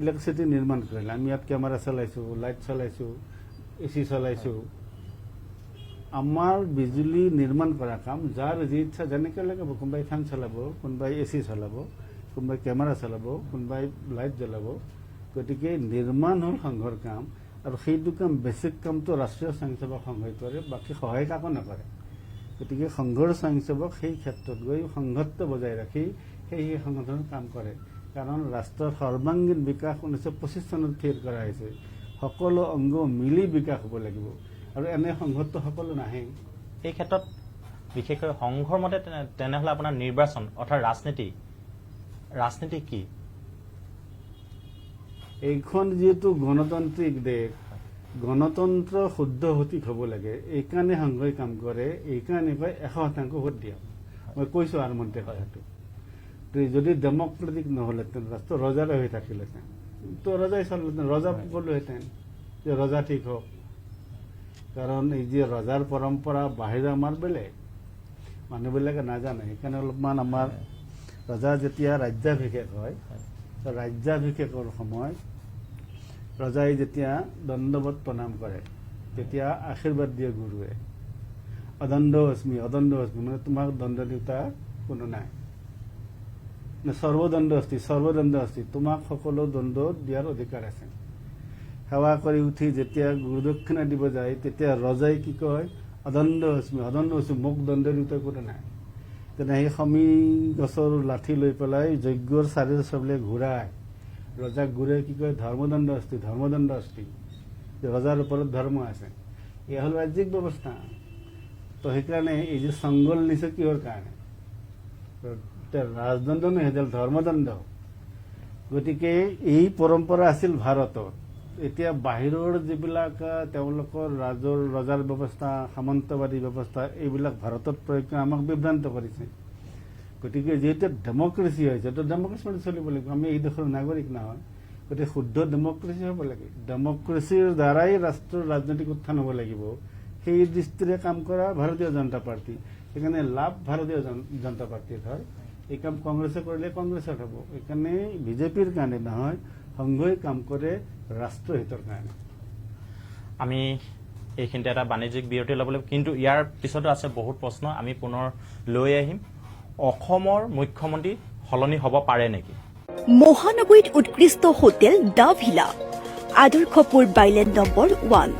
Speaker 2: ইলেক্ট্ৰিচিটি নিৰ্মাণ কৰিলে আমি ইয়াত কেমেৰা চলাইছো লাইট চলাইছো এচি চলাইছো আমাৰ বিজুলী নিৰ্মাণ কৰা কাম যাৰ যি ইচ্ছা যেনেকৈ লগাব কোনোবাই ফেন চলাব কোনোবাই এচি চলাব কোনোবাই কেমেৰা চলাব কোনোবাই লাইট জ্বলাব গতিকে নিৰ্মাণ হ'ল সংঘৰ কাম আৰু সেইটো কাম বেছিক কামটো ৰাষ্ট্ৰীয় স্বয়ংসেৱক সংঘই কৰে বাকী সহায় কাকো নকৰে গতিকে সংঘৰ স্বয়ংসেৱক সেই ক্ষেত্ৰত গৈ সংঘত্ব বজাই ৰাখি সেই সংগঠনৰ কাম কৰে কাৰণ ৰাষ্ট্ৰৰ সৰ্বাংগীন বিকাশ 1925 চনত স্থিৰ কৰা হৈছে সকলো অংগ মিলি বিকাশ হ'ব লাগিব আৰু এনে সংঘত্ব সকলো নাহে
Speaker 1: এই ক্ষেত্ৰত বিশেষকৈ সংঘৰ মতে তেনেহ'লে আপোনাৰ নিৰ্বাচন অৰ্থাৎ ৰাজনীতি কি
Speaker 2: এইখন যিহেতু গণতান্ত্ৰিক দেশ গণতন্ত্ৰ শুদ্ধ সঠিক হ'ব লাগে এইকাৰণে সংঘই কাম কৰে এইকাৰণে কয় 100% ভোট দিয়ক মই কৈছো আৰম্ভণতে কথাটো যদি ডেমক্ৰেটিক নহ'লেহেঁতেন ৰাষ্ট্ৰ ৰজাৰে হৈ থাকিলেহেঁতেন তো ৰজাই চলিলেহেঁতেন ৰজা ক'লোহেঁতেন যে ৰজা ঠিক হওক কাৰণ এই যে ৰজাৰ পৰম্পৰা বাহিৰে আমাৰ বেলেগ মানুহবিলাকে নাজানে সেইকাৰণে অলপমান আমাৰ ৰজা যেতিয়া ৰাজ্যাভিষেক হয় ৰাজ্যাভিষেকৰ সময় ৰজাই যেতিয়া দণ্ডবত প্ৰণাম কৰে তেতিয়া আশীৰ্বাদ দিয়ে গুৰুৱে অদণ্ড অস্মি মানে তোমাক দণ্ড দিওঁতা কোনো নাই সৰ্বদণ্ড অস্তি তোমাক সকলো দণ্ড দিয়াৰ অধিকাৰ আছে সেৱা কৰি উঠি যেতিয়া গুৰুদক্ষিণা দিব যায় তেতিয়া ৰজাই কি কয় অদণ্ড অস্মি মোক দণ্ড দিওঁতা কোনো নাই তেনে সেই সমী গছৰ লাঠি লৈ পেলাই যজ্ঞৰ চাৰিওফালে ঘূৰাই ৰজাক ঘূৰাই কি কয় ধৰ্মদণ্ড অস্তি ৰজাৰ ওপৰত ধৰ্ম আছে এয়া হ'ল ৰাজ্যিক ব্যৱস্থা তো সেইকাৰণে এই যে সংগল নিছে কিহৰ কাৰণে ৰাজদণ্ড নহয় ধৰ্মদণ্ড গতিকে এই পৰম্পৰা আছিল ভাৰতত এতিয়া বাহিৰৰ যিবিলাক তেওঁলোকৰ ৰজাৰ ব্যৱস্থা সামন্তবাদী ব্যৱস্থা এইবিলাক ভাৰতত প্ৰয়োগ কৰি আমাক বিভ্ৰান্ত কৰিছে গতিকে যিহেতু ডেমক্ৰেচি হৈছে তো ডেমক্ৰেচি মানে চলিব লাগিব আমি এই দেশৰ নাগৰিক নহয় গতিকে শুদ্ধ ডেমক্ৰেচি হ'ব লাগে ডেমক্ৰেচিৰ দ্বাৰাই ৰাষ্ট্ৰৰ ৰাজনৈতিক উত্থান হ'ব লাগিব সেই দৃষ্টিৰে কাম কৰা ভাৰতীয় জনতা পাৰ্টি সেইকাৰণে লাভ ভাৰতীয় জনতা পাৰ্টিৰ হয় এই কাম কংগ্ৰেছে কৰিলে কংগ্ৰেছৰ হ'ব সেইকাৰণে বিজেপিৰ কাৰণে নহয় সংঘই কাম কৰে ৰাষ্ট্ৰহিতৰ কাৰণে
Speaker 1: আমি এইখিনিতে এটা বাণিজ্যিক বিৰতি ল'ব লাগিব কিন্তু ইয়াৰ পিছতো আছে বহুত প্ৰশ্ন আমি পুনৰ লৈ আহিম অসমৰ মুখ্যমন্ত্ৰী সলনি হ'ব পাৰে নেকি
Speaker 3: মহানগৰীত উৎকৃষ্ট hotel The Villa Adarshpur bylane number 1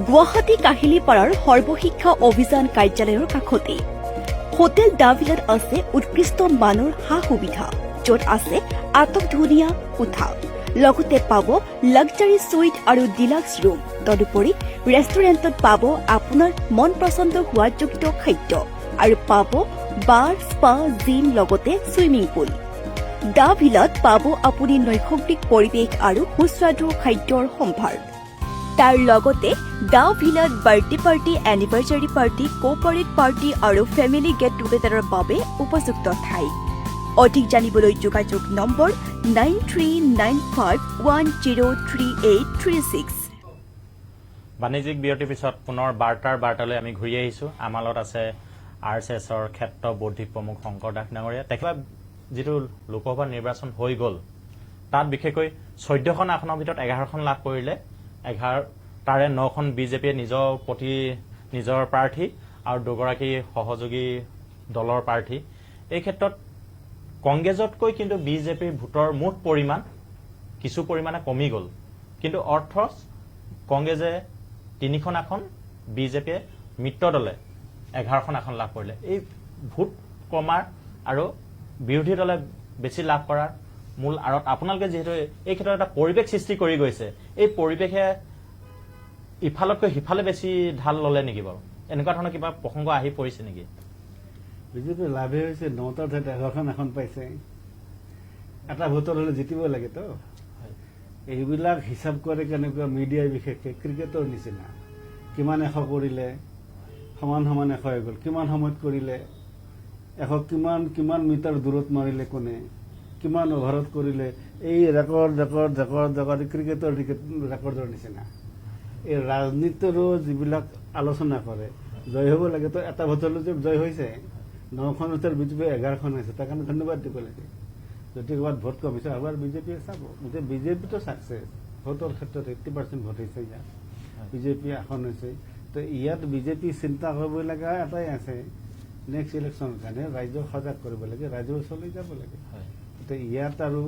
Speaker 3: Guwahati কাহিলীপাৰাৰ সৰ্বশিক্ষা অভিযান কাৰ্যালয়ৰ কাষতে হোটেল দ্য ভিলাত আছে উৎকৃষ্ট মানৰ সা সুবিধা য'ত আছে আটকধুনীয়া কোঠা লগতে পাব লাক্সাৰী সুইট আৰু ডিলাক্স ৰুম। তদুপৰি ৰেষ্টুৰেণ্টত পাব আপোনাৰ মন পচন্দ সোৱাদযুক্ত খাদ্য আৰু পাব বাৰ, স্পা, জিম লগতে ছুইমিং পুল। দা ভিলাত পাব আপুনি নৈসৰ্গিক পৰিৱেশ আৰু সুস্বাদু খাদ্যৰ সম্ভাৰ। তাৰ লগতে দা ভিলাত birthday party, anniversary party, corporate party আৰু ফেমিলি গেট টুগেডাৰৰ বাবে উপযুক্ত ঠাই। অধিক জানিবলৈ যোগাযোগ নম্বৰ 9395103836।
Speaker 1: বাণিজ্যিক বিৰতিৰ পিছত পুনৰ বাৰ্তালৈ আমি ঘূৰি আহিছোঁ। আমাৰ লগত আছে RSSৰ ক্ষেত্ৰ বৌদ্ধিক প্ৰমুখ শংকৰ দাস ডাঙৰীয়া। তেখেতৰ যিটো লোকসভা নিৰ্বাচন হৈ গ'ল, তাত বিশেষকৈ 14খন আসনৰ ভিতৰত 11খন লাভ কৰিলে। তাৰে 9খন বিজেপিয়ে নিজৰ প্ৰাৰ্থী আৰু দুগৰাকী সহযোগী দলৰ প্ৰাৰ্থী। এই ক্ষেত্ৰত কংগ্ৰেছতকৈ কিন্তু বিজেপিৰ ভোটৰ মুঠ পৰিমাণ কিছু পৰিমাণে কমি গ'ল, কিন্তু অৰ্থ কংগ্ৰেছে 3খন আসন, বিজেপিয়ে মিত্ৰ দলে 11খন আসন লাভ কৰিলে। এই ভোট কমাৰ আৰু বিৰোধী দলে বেছি লাভ কৰাৰ মূল আঁৰত আপোনালোকে যিহেতু এই ক্ষেত্ৰত এটা পৰিৱেশ সৃষ্টি কৰি গৈছে, এই পৰিৱেশে ইফালতকৈ সিফালে বেছি ঢাল ল'লে নেকি বাৰু? এনেকুৱা ধৰণৰ কিবা প্ৰসংগ আহি পৰিছে নেকি?
Speaker 2: বিজেপি লাভে হৈছে 9টাৰ ঠাইত 11খন আসন পাইছে। এটা ভোটৰ হলে জিতিব লাগেতো। এইবিলাক হিচাপ কৰে কেনেকুৱা মিডিয়াই, বিশেষকৈ ক্ৰিকেটৰ নিচিনা। কিমান 100 কৰিলে, সমান 100 হৈ গ'ল। কিমান সময়ত কৰিলে, 100 কিমান মিটাৰ দূৰত মাৰিলে কোনে, কিমান অভাৰত কৰিলে, এই ৰেকৰ্ড ক্ৰিকেটৰ ৰেকৰ্ডৰ নিচিনা। এই ৰাজনীতিৰো যিবিলাক আলোচনা কৰে, জয় হ'ব লাগে। তো এটা ভোটৰ জয় হৈছে, 9খন ভোটৰ বিজেপি 11খন হৈছে, তাৰ কাৰণে ধন্যবাদ দিব লাগে। যদি ক'ৰবাত ভোট কমিছে আবাৰ বিজেপিয়ে চাব যে বিজেপিটো ছাকচেছ। ভোটৰ ক্ষেত্ৰত 80% ভোট হৈছে ইয়াত, বিজেপি আসন হৈছে। তো ইয়াত বিজেপি চিন্তা কৰিব লগা এটাই আছে, নেক্সট ইলেকশ্যনৰ কাৰণে ৰাইজক সজাগ কৰিব লাগে, ৰাইজৰ চলি যাব লাগে। তো ইয়াত আৰু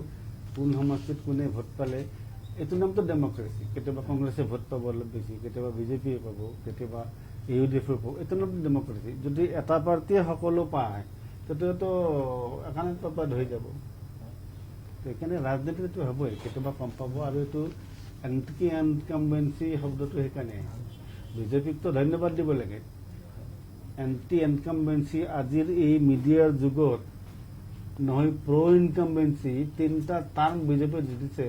Speaker 2: কোন সমষ্টিত কোনে ভোট পালে, এইটো নামটো ডেমক্ৰেচি। কেতিয়াবা কংগ্ৰেছে ভোট পাব অলপ বেছি, কেতিয়াবা বিজেপিয়ে পাব, কেতিয়াবা UDF পাব, এইটো নামটো ডেমক্ৰেচি। যদি এটা পাৰ্টিয়ে সকলো পায় তেতিয়াতো একাউণ্ট পাপাত হৈ যাব। সেইকাৰণে ৰাজনীতিত এইটো হ'বই, কেতিয়াবা কম পাব। আৰু এইটো এণ্টি ইনকামবেঞ্চি শব্দটো সেইকাৰণে বিজেপিকতো ধন্যবাদ দিব লাগে। এণ্টি ইনকামবেঞ্চি আজিৰ এই মিডিয়াৰ যুগত নহয়, প্ৰ' ইনকামবেঞ্চি 3টা টাৰ্ম বিজেপিয়ে জিতিছে।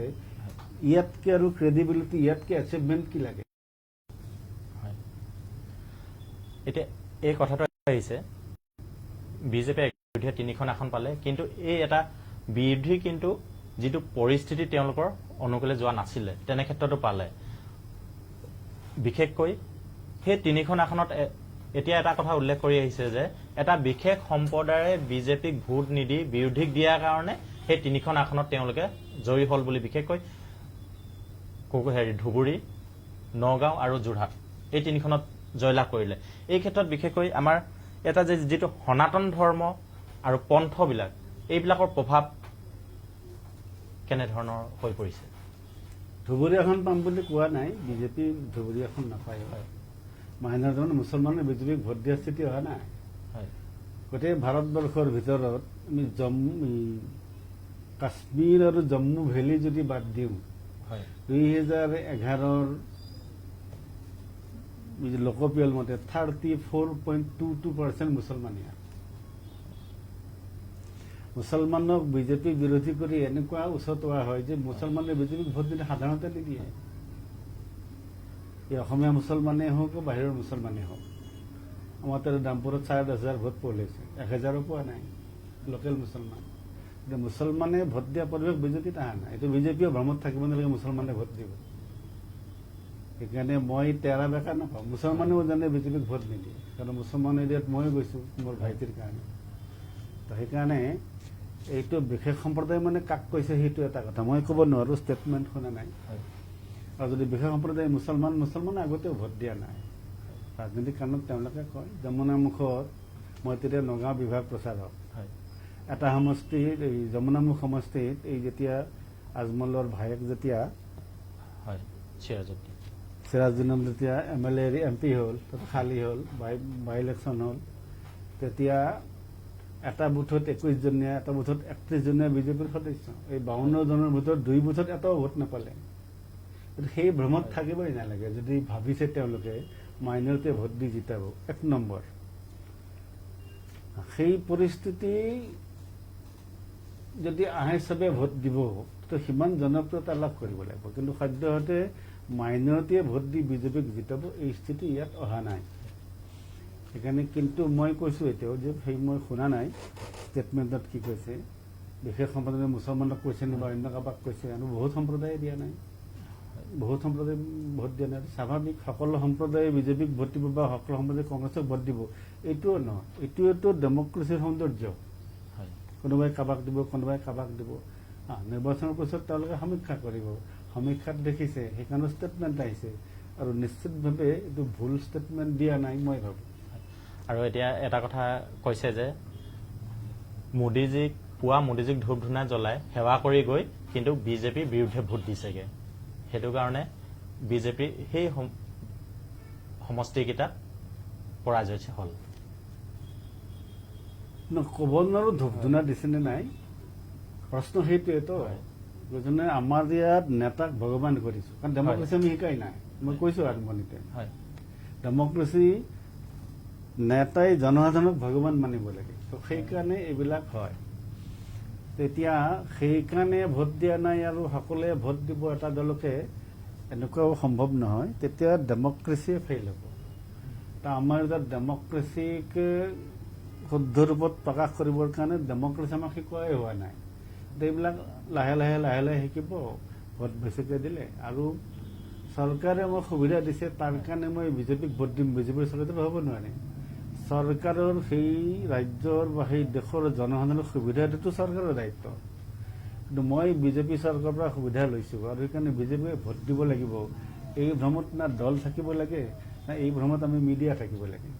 Speaker 2: ইয়াতকে আৰু ক্ৰেডিবিলিটি, ইয়াতকে এচিভমেণ্ট কি লাগে?
Speaker 1: এতিয়া এই কথাটো আহিছে, বিজেপিয়ে 3খন আসন পালে, কিন্তু এই এটা বিৰোধী কিন্তু যিটো পৰিস্থিতি তেওঁলোকৰ অনুকূলে যোৱা নাছিলে, তেনে ক্ষেত্ৰতো পালে। বিশেষকৈ সেই 3খন আসনত এতিয়া এটা কথা উল্লেখ কৰি আহিছে যে এটা বিশেষ সম্প্ৰদায়ে বিজেপিক ভোট নিদি বিৰোধীক দিয়াৰ কাৰণে সেই 3খন আসনত তেওঁলোকে জয়ী হ'ল বুলি, বিশেষকৈ ধুবুৰী, নগাঁও আৰু যোৰহাট, এই 3খনত জয়লাভ কৰিলে। এই ক্ষেত্ৰত বিশেষকৈ আমাৰ এটা যিটো সনাতন ধৰ্ম আৰু পন্থবিলাক, এইবিলাকৰ প্ৰভাৱ কেনেধৰণৰ হৈ পৰিছে?
Speaker 2: ধুবুৰী এখন পাম বুলি কোৱা নাই, বিজেপি ধুবুৰী এখন নাপায়। মাইনৰজন মুছলমানে বিজেপিক ভোট দিয়াৰ স্থিতি হোৱা নাই। গোটেই ভাৰতবৰ্ষৰ ভিতৰত আমি কাশ্মীৰ আৰু জম্মু ভেলী যদি বাদ দিওঁ, 2011ৰ লোকপিয়ল মতে 34.22% মুছলমানীয়া। মুছলমানক বিজেপি বিৰোধী কৰি এনেকুৱা উচতোৱা হয় যে মুছলমানে বিজেপিক ভোট দিলে সাধাৰণতে নিদিয়ে। এই অসমীয়া মুছলমানেই হওক, বাহিৰৰ মুছলমানেই হওক। আমাৰ তাতে দামপুৰত 4,000 ভোট পোল হৈছে, 1,000ও পোৱা নাই লোকেল মুছলমান। কিন্তু মুছলমানে ভোট দিয়া পৰিৱেশ বিজেপিত অহা নাই। এইটো বিজেপিও ভ্ৰমত থাকিব নালাগে, মুছলমানে ভোট দিব। সেইকাৰণে মই তেৰা বেকা নাপাওঁ। মুছলমানেও জানে বিজেপিক ভোট নিদিয়ে, কাৰণ মুছলমান এৰিয়াত ময়ো গৈছোঁ মোৰ ভাইটিৰ কাৰণে। তো সেইকাৰণে এইটো বিশেষ সম্প্ৰদায় মানে কাক কৈছে সেইটো এটা কথা, মই ক'ব নোৱাৰোঁ, ষ্টেটমেণ্ট শুনা নাই। আৰু যদি বিশেষ সম্প্ৰদায় মুছলমানে আগতেও ভোট দিয়া নাই, ৰাজনৈতিক কাৰণত তেওঁলোকে কয়। যমুনামুখত মই তেতিয়া নগাঁও বিভাগ প্ৰচাৰক, এটা সমষ্টিত, এই যমুনামুখ সমষ্টিত, এই যেতিয়া আজমলৰ ভায়েক যেতিয়া চিৰাজুদ্দিন যেতিয়া MLA MP হ'ল, তাতে খালী হ'ল, বাই ইলেকশ্যন হ'ল, তেতিয়া এটা বুথত 21 জনীয়া, এটা বুথত 31 জনীয়া বিজেপিৰ সদস্য। এই 52 জনৰ ভিতৰত 2 বুথত এটাও ভোট নাপালে। সেই ভ্ৰমত থাকিবই নালাগে যদি ভাবিছে তেওঁলোকে মাইনৰিটিয়ে ভোট দি জিতাব। 1 নম্বৰ, সেই পৰিস্থিতি যদি আহে চবে ভোট দিব তো সিমান জনপ্ৰিয়তা লাভ কৰিব লাগিব, কিন্তু সদ্যহতে মাইনৰিটিয়ে ভোট দি বিজেপিক জিতাব এই স্থিতি ইয়াত অহা নাই। সেইকাৰণে কিন্তু মই কৈছোঁ এতিয়াও যে সেই মই শুনা নাই ষ্টেটমেণ্টত কি কৈছে, বিশেষ সম্প্ৰদায়ে মুছলমানক কৈছে নে বা অন্য কাৰোবাক কৈছে, আৰু বহুত সম্প্ৰদায়ে দিয়া নাই, বহুত সম্প্ৰদায়ে ভোট দিয়া নাই। স্বাভাৱিক সকলো সম্প্ৰদায়ে বিজেপিক ভোট দিব বা সকলো সম্প্ৰদায়ে কংগ্ৰেছক ভোট দিব, এইটোও নহয়। এইটোৱেতো ডেমক্ৰেচিৰ সৌন্দৰ্য। কোনোবাই কাৰোবাক দিব, কোনোবাই কাৰোবাক দিব। নিৰ্বাচনৰ পিছত তেওঁলোকে সমীক্ষা কৰিব, সমীক্ষাত দেখিছে, সেইকাৰণে ষ্টেটমেণ্ট আহিছে, আৰু নিশ্চিতভাৱে এইটো ভুল ষ্টেটমেণ্ট দিয়া নাই মই ভাবোঁ।
Speaker 1: আৰু এতিয়া এটা কথা কৈছে যে মোদীজীক ধূপ ধূনা জ্বলাই সেৱা কৰি গৈ কিন্তু বিজেপিৰ বিৰুদ্ধে ভোট দিছেগে। সেইটো কাৰণে বিজেপি সেই সমষ্টিকেইটাত পৰাজয় হ'ল।
Speaker 2: ক'ব নোৱাৰো ধূপ ধূনা দিছেনে নাই, প্ৰশ্ন সেইটোৱেতো। যেনে আমাৰ ইয়াত নেতাক ভগৱান কৰিছোঁ, কাৰণ ডেমক্ৰেচি আমি শিকাই নাই। মই কৈছোঁ আৰম্ভণিতে, ডেমক্ৰেচি নেতাই জনসাধাৰণক ভগৱান মানিব লাগে, সেইকাৰণে এইবিলাক হয়। তেতিয়া সেইকাৰণে ভোট দিয়া নাই আৰু সকলোৱে ভোট দিব এটা দলকে, এনেকুৱাও সম্ভৱ নহয়। তেতিয়া ডেমক্ৰেচিয়ে ফেইল হ'ব। আমাৰ ইয়াত ডেমক্ৰেচিক শুদ্ধ ৰূপত প্ৰকাশ কৰিবৰ কাৰণে ডেমক্ৰেচি আমাক শিকোৱাই হোৱা নাই। এইবিলাক লাহে লাহে শিকিব ভোট বেছিকৈ দিলে। আৰু চৰকাৰে মোক সুবিধা দিছে তাৰ কাৰণে মই বিজেপিক ভোট দিম, বিজেপিৰ চৰকাৰটো হ'ব নোৱাৰে। চৰকাৰৰ সেই ৰাজ্যৰ বা সেই দেশৰ জনসাধাৰণৰ সুবিধা দিয়াটো চৰকাৰৰ দায়িত্ব, কিন্তু মই বিজেপি চৰকাৰৰ পৰা সুবিধা লৈছোঁ আৰু সেইকাৰণে বিজেপিয়ে ভোট দিব লাগিব। এই ভ্ৰমত না দল থাকিব লাগে না এই ভ্ৰমত আমি মিডিয়া থাকিব লাগে,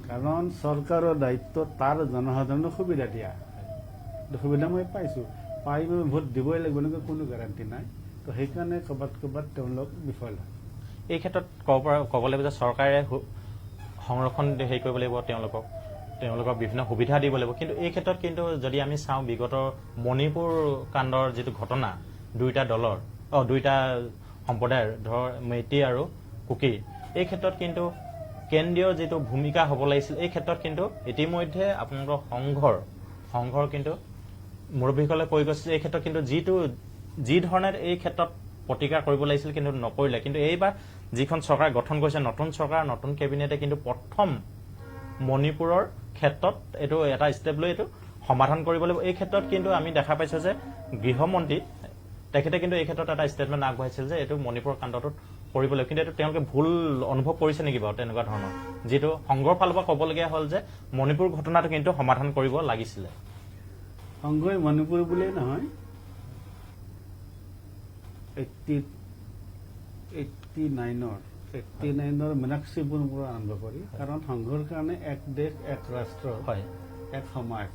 Speaker 2: কাৰণ চৰকাৰৰ দায়িত্ব তাৰ জনসাধাৰণক সুবিধা দিয়া। সুবিধা মই পাইছোঁ, পাই মই ভোট দিবই লাগিব এনেকুৱা কোনো গেৰাণ্টি নাই। তো সেইকাৰণে ক'ৰবাত তেওঁলোক বিফল হয়।
Speaker 1: এই ক্ষেত্ৰত ক'ব লাগিব যে চৰকাৰে সংৰক্ষণ হেৰি কৰিব লাগিব, তেওঁলোকক বিভিন্ন সুবিধা দিব লাগিব। কিন্তু এই ক্ষেত্ৰত কিন্তু যদি আমি চাওঁ বিগত মণিপুৰ কাণ্ডৰ যিটো ঘটনা, দুইটা সম্প্ৰদায়ৰ ধৰ মেইটি আৰু কুকি, এই ক্ষেত্ৰত কিন্তু কেন্দ্ৰীয় যিটো ভূমিকা হ'ব লাগিছিল, এই ক্ষেত্ৰত কিন্তু ইতিমধ্যে আপোনালোকৰ সংঘৰ কিন্তু মুৰব্বীসকলে কৈ গৈছে যে এই ক্ষেত্ৰত কিন্তু যি ধৰণে এই ক্ষেত্ৰত প্ৰতিকাৰ কৰিব লাগিছিল কিন্তু নকৰিলে। কিন্তু এইবাৰ যিখন চৰকাৰ গঠন কৰিছে, নতুন চৰকাৰ, নতুন কেবিনেটে কিন্তু প্ৰথম মণিপুৰৰ ক্ষেত্ৰত এইটো এটা ষ্টেপ লৈ এইটো সমাধান কৰিব লাগিব। এই ক্ষেত্ৰত কিন্তু আমি দেখা পাইছোঁ যে গৃহমন্ত্ৰী তেখেতে কিন্তু এই ক্ষেত্ৰত এটা ষ্টেটমেণ্ট আগবঢ়াইছিল যে এইটো মণিপুৰৰ কাণ্ডটোত কৰিব লাগিব। কিন্তু এইটো তেওঁলোকে ভুল অনুভৱ কৰিছে নেকি বাৰু তেনেকুৱা ধৰণৰ, যিটো সংঘৰ ফালৰ পৰা ক'বলগীয়া হ'ল যে মণিপুৰ ঘটনাটো কিন্তু সমাধান কৰিব লাগিছিলে।
Speaker 2: সংঘই মণিপুৰ বুলিয়েই নহয়, 89ৰ মীনাক্ষীপুৰৰ পৰা আৰম্ভ কৰি, কাৰণ সংঘৰ কাৰণে এক দেশ এক ৰাষ্ট্ৰ এক সমাজ।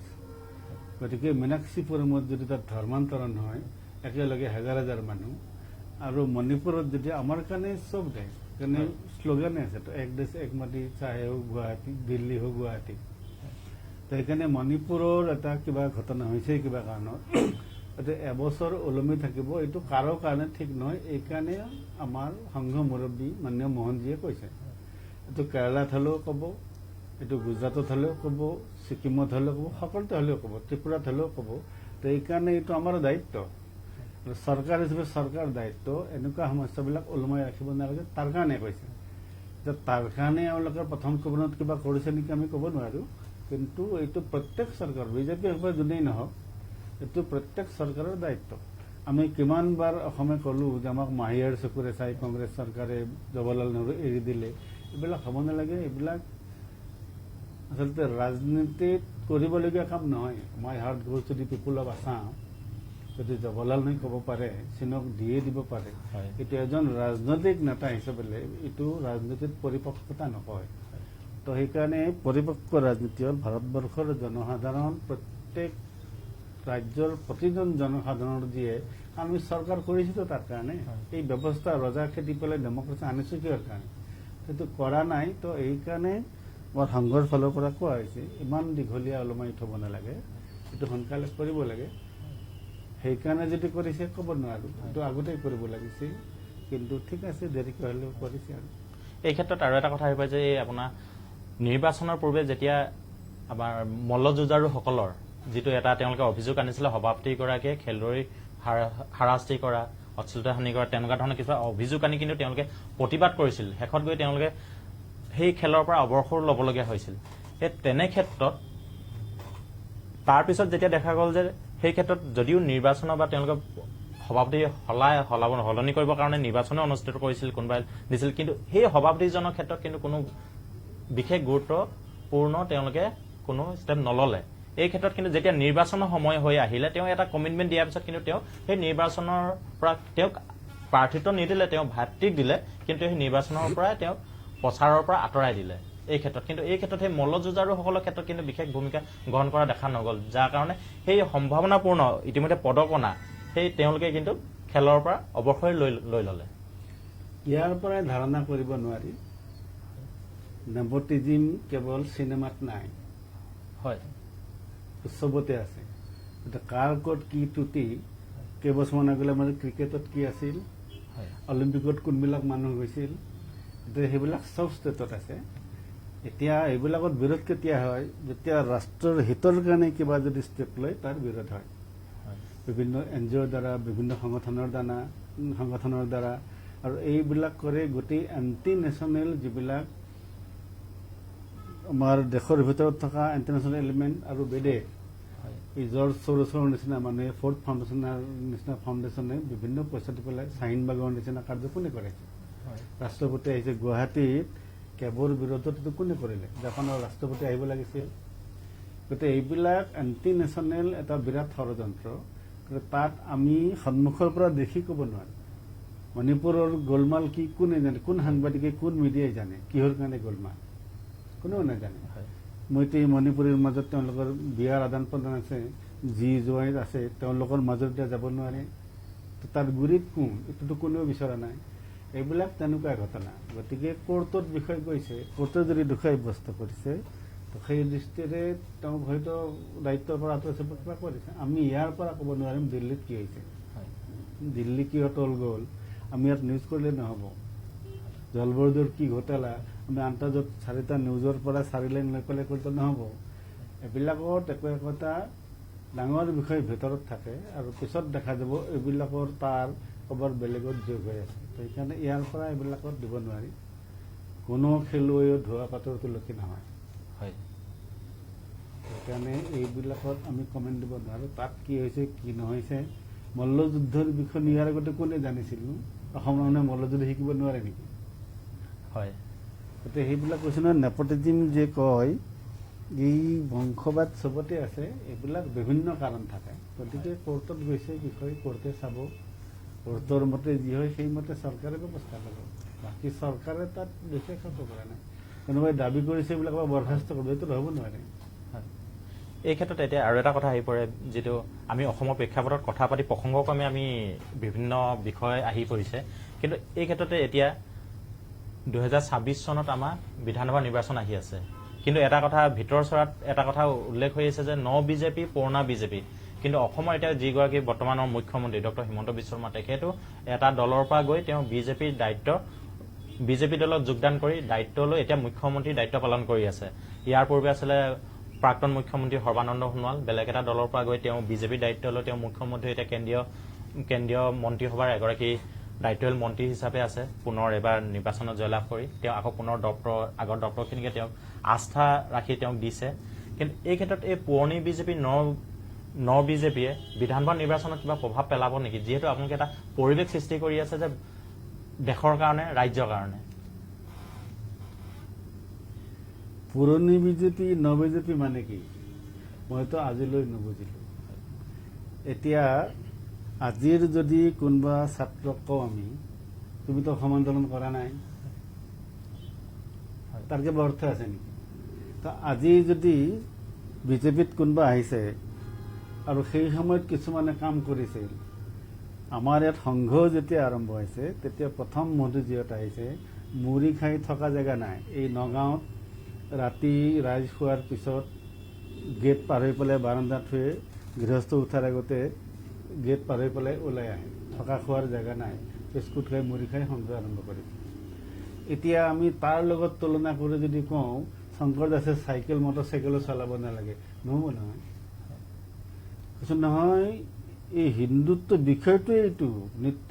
Speaker 2: গতিকে মীনাক্ষীপুৰমত যদি তাত ধৰ্মান্তৰণ হয় একেলগে হাজাৰ মানুহ, আৰু মণিপুৰত যদি আমাৰ কাৰণে চব দেশ, কাৰণে শ্লোগানে আছে তো এক দেশ এক মাটি, চাহে হোক গুৱাহাটী, দিল্লী হোক গুৱাহাটী। তো সেইকাৰণে মণিপুৰৰ এটা কিবা ঘটনা হৈছে কিবা কাৰণত, এবছৰ ওলমি থাকিব, এইটো কাৰো কাৰণে ঠিক নহয়। এইকাৰণে আমাৰ সংঘ মুৰব্বী মাননীয় মোহনজীয়ে কৈছে, এইটো কেৰালাত হ'লেও ক'ব, এইটো গুজৰাটত হ'লেও ক'ব, ছিকিমত হ'লেও ক'ব, সকলোতে হ'লেও ক'ব, ত্ৰিপুৰাত হ'লেও ক'ব। তো এইকাৰণে এইটো আমাৰ দায়িত্ব, চৰকাৰ হিচাপে চৰকাৰ দায়িত্ব এনেকুৱা সমস্যাবিলাক ওলমাই ৰাখিব নালাগে। তাৰ কাৰণে কৈছে যে তাৰ কাৰণে এওঁলোকে প্ৰথম কেবিনেটত কিবা কৰিছে নেকি আমি ক'ব নোৱাৰোঁ, কিন্তু এইটো প্ৰত্যেক চৰকাৰ, বিজেপি হওক বা যোনেই নহওক, এইটো প্ৰত্যেক চৰকাৰৰ দায়িত্ব। আমি কিমানবাৰ অসমে ক'লোঁ যে আমাক মাহিয়াৰ চকুৰে চাই কংগ্ৰেছ চৰকাৰে জৱাহৰলাল নেহৰু এৰি দিলে। এইবিলাক হ'ব নালাগে, এইবিলাক আচলতে ৰাজনীতিত কৰিবলগীয়া কাম নহয়। My heart goes to the people of Assam, যদি জৱাহৰলাল নেহৰু ক'ব পাৰে, চীনক দিয়ে দিব পাৰে, এইটো এজন ৰাজনৈতিক নেতা হিচাপে এইটো ৰাজনীতিত পৰিপক্কতা নকয়। তো সেইকাৰণে পৰিপক্ক ৰাজনীতি হ'ল ভাৰতবৰ্ষৰ জনসাধাৰণ, প্ৰত্যেক ৰাজ্যৰ প্ৰতিজন জনসাধাৰণৰ যিয়ে আমি চৰকাৰ কৰিছিলোঁ তাৰ কাৰণে। এই ব্যৱস্থা ৰজা খেদি পেলাই ডেমক্ৰেচি আনিছোঁ কিহৰ কাৰণে, সেইটো কৰা নাই। তো এইকাৰণে আমাৰ সংঘৰ ফালৰ পৰা কোৱা হৈছে ইমান দীঘলীয়া ওলমাই থ'ব নালাগে, এইটো সোনকালে কৰিব লাগে। সেইকাৰণে যদি কৰিছে ক'ব নোৱাৰোঁ, এইটো আগতেই কৰিব লাগিছিল, কিন্তু ঠিক আছে দেৰিকৈ হ'লেও কৰিছে। আৰু
Speaker 1: এই ক্ষেত্ৰত আৰু এটা কথা আহি পায় যে এই আপোনাৰ নিৰ্বাচনৰ পূৰ্বে যেতিয়া আমাৰ মল্লযুঁজাৰুসকলৰ যিটো এটা তেওঁলোকে অভিযোগ আনিছিলে সভাপতিগৰাকীয়ে খেলুৱৈ হাৰাশাস্তি কৰা, অশ্লীলতা হানি কৰা, তেনেকুৱা ধৰণৰ কিছুমান অভিযোগ আনি কিন্তু তেওঁলোকে প্ৰতিবাদ কৰিছিল। শেষত গৈ তেওঁলোকে সেই খেলৰ পৰা অৱসৰ ল'বলগীয়া হৈছিল। সেই তেনে ক্ষেত্ৰত তাৰপিছত যেতিয়া দেখা গ'ল যে সেই ক্ষেত্ৰত যদিও নিৰ্বাচনৰ বা তেওঁলোকে সভাপতি সলনি কৰিবৰ কাৰণে নিৰ্বাচনো অনুষ্ঠিত কৰিছিল, কোনোবাই দিছিল, কিন্তু সেই সভাপতিজনৰ ক্ষেত্ৰত কিন্তু কোনো বিশেষ গুৰুত্বপূৰ্ণ তেওঁলোকে কোনো ষ্টেপ নল'লে। এই ক্ষেত্ৰত কিন্তু যেতিয়া নিৰ্বাচনৰ সময় হৈ আহিলে তেওঁ এটা কমিটমেণ্ট দিয়াৰ পিছত কিন্তু তেওঁ সেই নিৰ্বাচনৰ পৰা তেওঁক প্ৰাৰ্থিত্ব নিদিলে, তেওঁ ভাতৃক দিলে, কিন্তু সেই নিৰ্বাচনৰ পৰা তেওঁক প্ৰচাৰৰ পৰা আঁতৰাই দিলে। এই ক্ষেত্ৰত কিন্তু সেই মল্লযুঁজাৰুসকলৰ ক্ষেত্ৰত কিন্তু বিশেষ ভূমিকা গ্ৰহণ কৰা দেখা নগ'ল, যাৰ কাৰণে সেই সম্ভাৱনাপূৰ্ণ ইতিমধ্যে পদকনা সেই তেওঁলোকে কিন্তু খেলৰ পৰা অৱসৰ লৈ ল'লে।
Speaker 2: ইয়াৰ পৰাই ধাৰণা কৰিব নোৱাৰি নেপোটিজিম কেৱল চিনেমাত নাই,
Speaker 1: হয়,
Speaker 2: চবতে আছে। এতিয়া কাৰ ক'ত কি ত্ৰুটি, কেইবছৰমান আগলৈ মানে ক্ৰিকেটত কি আছিল, অলিম্পিকত কোনবিলাক মানুহ গৈছিল, এতিয়া সেইবিলাক চব ষ্টেটত আছে। এতিয়া এইবিলাকত বিৰোধ কেতিয়া হয়, যেতিয়া ৰাষ্ট্ৰৰ হিতৰ কাৰণে কিবা যদি ষ্টেপ লয় তাৰ বিৰোধ হয়। বিভিন্ন NGOৰ দ্বাৰা, বিভিন্ন সংগঠনৰ দ্বাৰা, আৰু এইবিলাক কৰে গোটেই এণ্টি নেশ্যনেল যিবিলাক আমাৰ দেশৰ ভিতৰত থকা ইণ্টাৰনেশ্যনেল এলিমেণ্ট আৰু বিদেশ, এই জৰ্জ চৰোছৰ নিচিনা মানুহে ফ'ৰ্ড ফাউণ্ডেশ্যনৰ নিচিনা ফাউণ্ডেশ্যনে বিভিন্ন পইচা দি পেলাই শ্বাহিনবাগৰ নিচিনা কাৰ্য কোনে কৰিছে? ৰাষ্ট্ৰপতি আহিছে গুৱাহাটীত, কেবৰ বিৰোধত এইটো কোনে কৰিলে? জাপানৰ ৰাষ্ট্ৰপতি আহিব লাগিছিল। গতিকে এইবিলাক এণ্টি নেশ্যনেল এটা বিৰাট ষড়যন্ত্ৰ, তাত আমি সন্মুখৰ পৰা দেখি ক'ব নোৱাৰোঁ। মণিপুৰৰ গোলমাল কি কোনে জানে? কোন সাংবাদিকে, কোন মিডিয়াই জানে কিহৰ কাৰণে গোলমাল? কোনেও নাজানে। মইতো এই মণিপুৰীৰ মাজত তেওঁলোকৰ বিয়াৰ আদান প্ৰদান আছে, যি জোৱাই আছে, তেওঁলোকৰ মাজত এতিয়া যাব নোৱাৰে, তাৰ গুৰিত কোন? এইটোতো কোনেও বিচৰা নাই। এইবিলাক তেনেকুৱা ঘটনা। গতিকে কোৰ্টত বিষয় গৈছে, কোৰ্টে যদি দোষী সাব্যস্ত কৰিছে, সেই দৃষ্টিৰে তেওঁক হয়তো দায়িত্বৰ পৰা আঁতৰাইছে, কিবা কৰিছে। আমি ইয়াৰ পৰা ক'ব নোৱাৰিম দিল্লীত কি হৈছে, দিল্লী কিয় তল গ'ল, আমি ইয়াত নিউজ কৰিলে নহ'ব। জলবৰ্জৰ কি ঘটালা আমি আন্তৰ্জাতিক 4টা নিউজৰ পৰা 4 লাইন লৈ পেলাই কৰিলে নহ'ব। এইবিলাকত একো একোটা ডাঙৰ বিষয় ভিতৰত থাকে, আৰু পিছত দেখা যাব এইবিলাকৰ তাৰ ক'ৰবাৰ বেলেগত যোগ হৈ আছে। সেইকাৰণে ইয়াৰ পৰা এইবিলাকত দিব নোৱাৰি। কোনো খেলুৱৈও ধোৱা পাতৰ তুলসী নহয়। সেইকাৰণে এইবিলাকত আমি কমেণ্ট দিব নোৱাৰোঁ। তাত কি হৈছে কি নহৈছে, মল্লযুদ্ধৰ বিষয়ে ইয়াৰ আগতে কোনে জানিছিল? অসমৰ মানুহে মল্লযুদ্ধ শিকিব নোৱাৰে নেকি?
Speaker 1: হয়,
Speaker 2: গতিকে সেইবিলাক কৈছে নহয়, নেপোটিজিম যে কয়, এই বংশবাদ চবতে আছে, এইবিলাক বিভিন্ন কাৰণ থাকে। গতিকে কোৰ্টত গৈছে বিষয়, কোৰ্টে চাব, কোৰ্টৰ মতে যি হয় সেইমতে চৰকাৰে ব্যৱস্থা ল'ব। বাকী চৰকাৰে তাত বিশেষ একো কৰা নাই। কোনোবাই দাবী কৰিছে এইবিলাক বৰখাস্ত কৰিব, এইটো হ'ব নোৱাৰে।
Speaker 1: এই ক্ষেত্ৰত এতিয়া আৰু এটা কথা আহি পৰে, যিটো আমি অসমৰ প্ৰেক্ষাপটত কথা পাতি প্ৰসংগক্ৰমে আমি বিভিন্ন বিষয় আহি পৰিছে, কিন্তু এই ক্ষেত্ৰতে এতিয়া 2026 চনত আমাৰ বিধানসভা নিৰ্বাচন আহি আছে। কিন্তু এটা কথা ভিতৰ চৰাত এটা কথা উল্লেখ হৈ আছে যে ন বিজেপি পুৰণা বিজেপি, কিন্তু অসমৰ এতিয়া যিগৰাকী বৰ্তমানৰ মুখ্যমন্ত্ৰী ডক্টৰ হিমন্ত বিশ্ব শৰ্মা, তেখেতো এটা দলৰ পৰা গৈ তেওঁ বিজেপি দলত যোগদান কৰি দায়িত্ব লৈ এতিয়া মুখ্যমন্ত্ৰীৰ দায়িত্ব পালন কৰি আছে। ইয়াৰ পূৰ্বে আছিলে প্ৰাক্তন মুখ্যমন্ত্ৰী সৰ্বানন্দ সোণোৱাল, বেলেগ এটা দলৰ পৰা গৈ তেওঁ বিজেপিৰ দায়িত্ব লৈ তেওঁ মুখ্যমন্ত্ৰী, এতিয়া কেন্দ্ৰীয় মন্ত্ৰীসভাৰ এগৰাকী দায়িত্বশীল মন্ত্ৰী হিচাপে আছে। পুনৰ এবাৰ নিৰ্বাচনত জয়লাভ কৰি তেওঁ আকৌ পুনৰ আগৰ দপ্তৰখিনিকে তেওঁক আস্থা ৰাখি তেওঁক দিছে। কিন্তু এই ক্ষেত্ৰত এই পুৰণি বিজেপি ন বিজেপিয়ে বিধানসভা নিৰ্বাচনত কিবা প্ৰভাৱ পেলাব নেকি? যিহেতু আপোনালোকে এটা পৰিৱেশ সৃষ্টি কৰি আছে যে দেশৰ কাৰণে, ৰাজ্যৰ কাৰণে।
Speaker 2: পুৰণি বিজেপি ন বিজেপি মানে কি মইতো আজিলৈ নুবুজিলোঁ। এতিয়া আজিৰ যদি কোনোবা ছাত্ৰক কওঁ আমি, তুমিতো অসম আন্দোলন কৰা নাই, তাৰ কিবা অৰ্থ আছে নেকি? তো আজি যদি বিজেপিত কোনোবা আহিছে আৰু সেই সময়ত কিছুমানে কাম কৰিছিল, আমাৰ ইয়াত সংঘ যেতিয়া আৰম্ভ হৈছে তেতিয়া প্ৰথম মোদীজীহঁত আহিছে, মুড়ি খাই থকা জেগা নাই। এই নগাঁৱত ৰাতি ৰাইজ খোৱাৰ পিছত গেট পাৰ হৈ পেলাই বাৰান্দাত থৈ গৃহস্থ উঠাৰ আগতে গেট পাৰ হৈ পেলাই ওলাই আহে। থকা খোৱাৰ জেগা নাই, বিস্কুট খাই মুড়ি খাই সংযোগ আৰম্ভ কৰিছে। এতিয়া আমি তাৰ লগত তুলনা কৰি যদি কওঁ শংকৰ দাসে চাইকেল মটৰচাইকেলো চলাব নালাগে, নহ'ব নহয়। কৈছো নহয়, এই হিন্দুত্ব বিষয়টোৱে এইটো নিত্য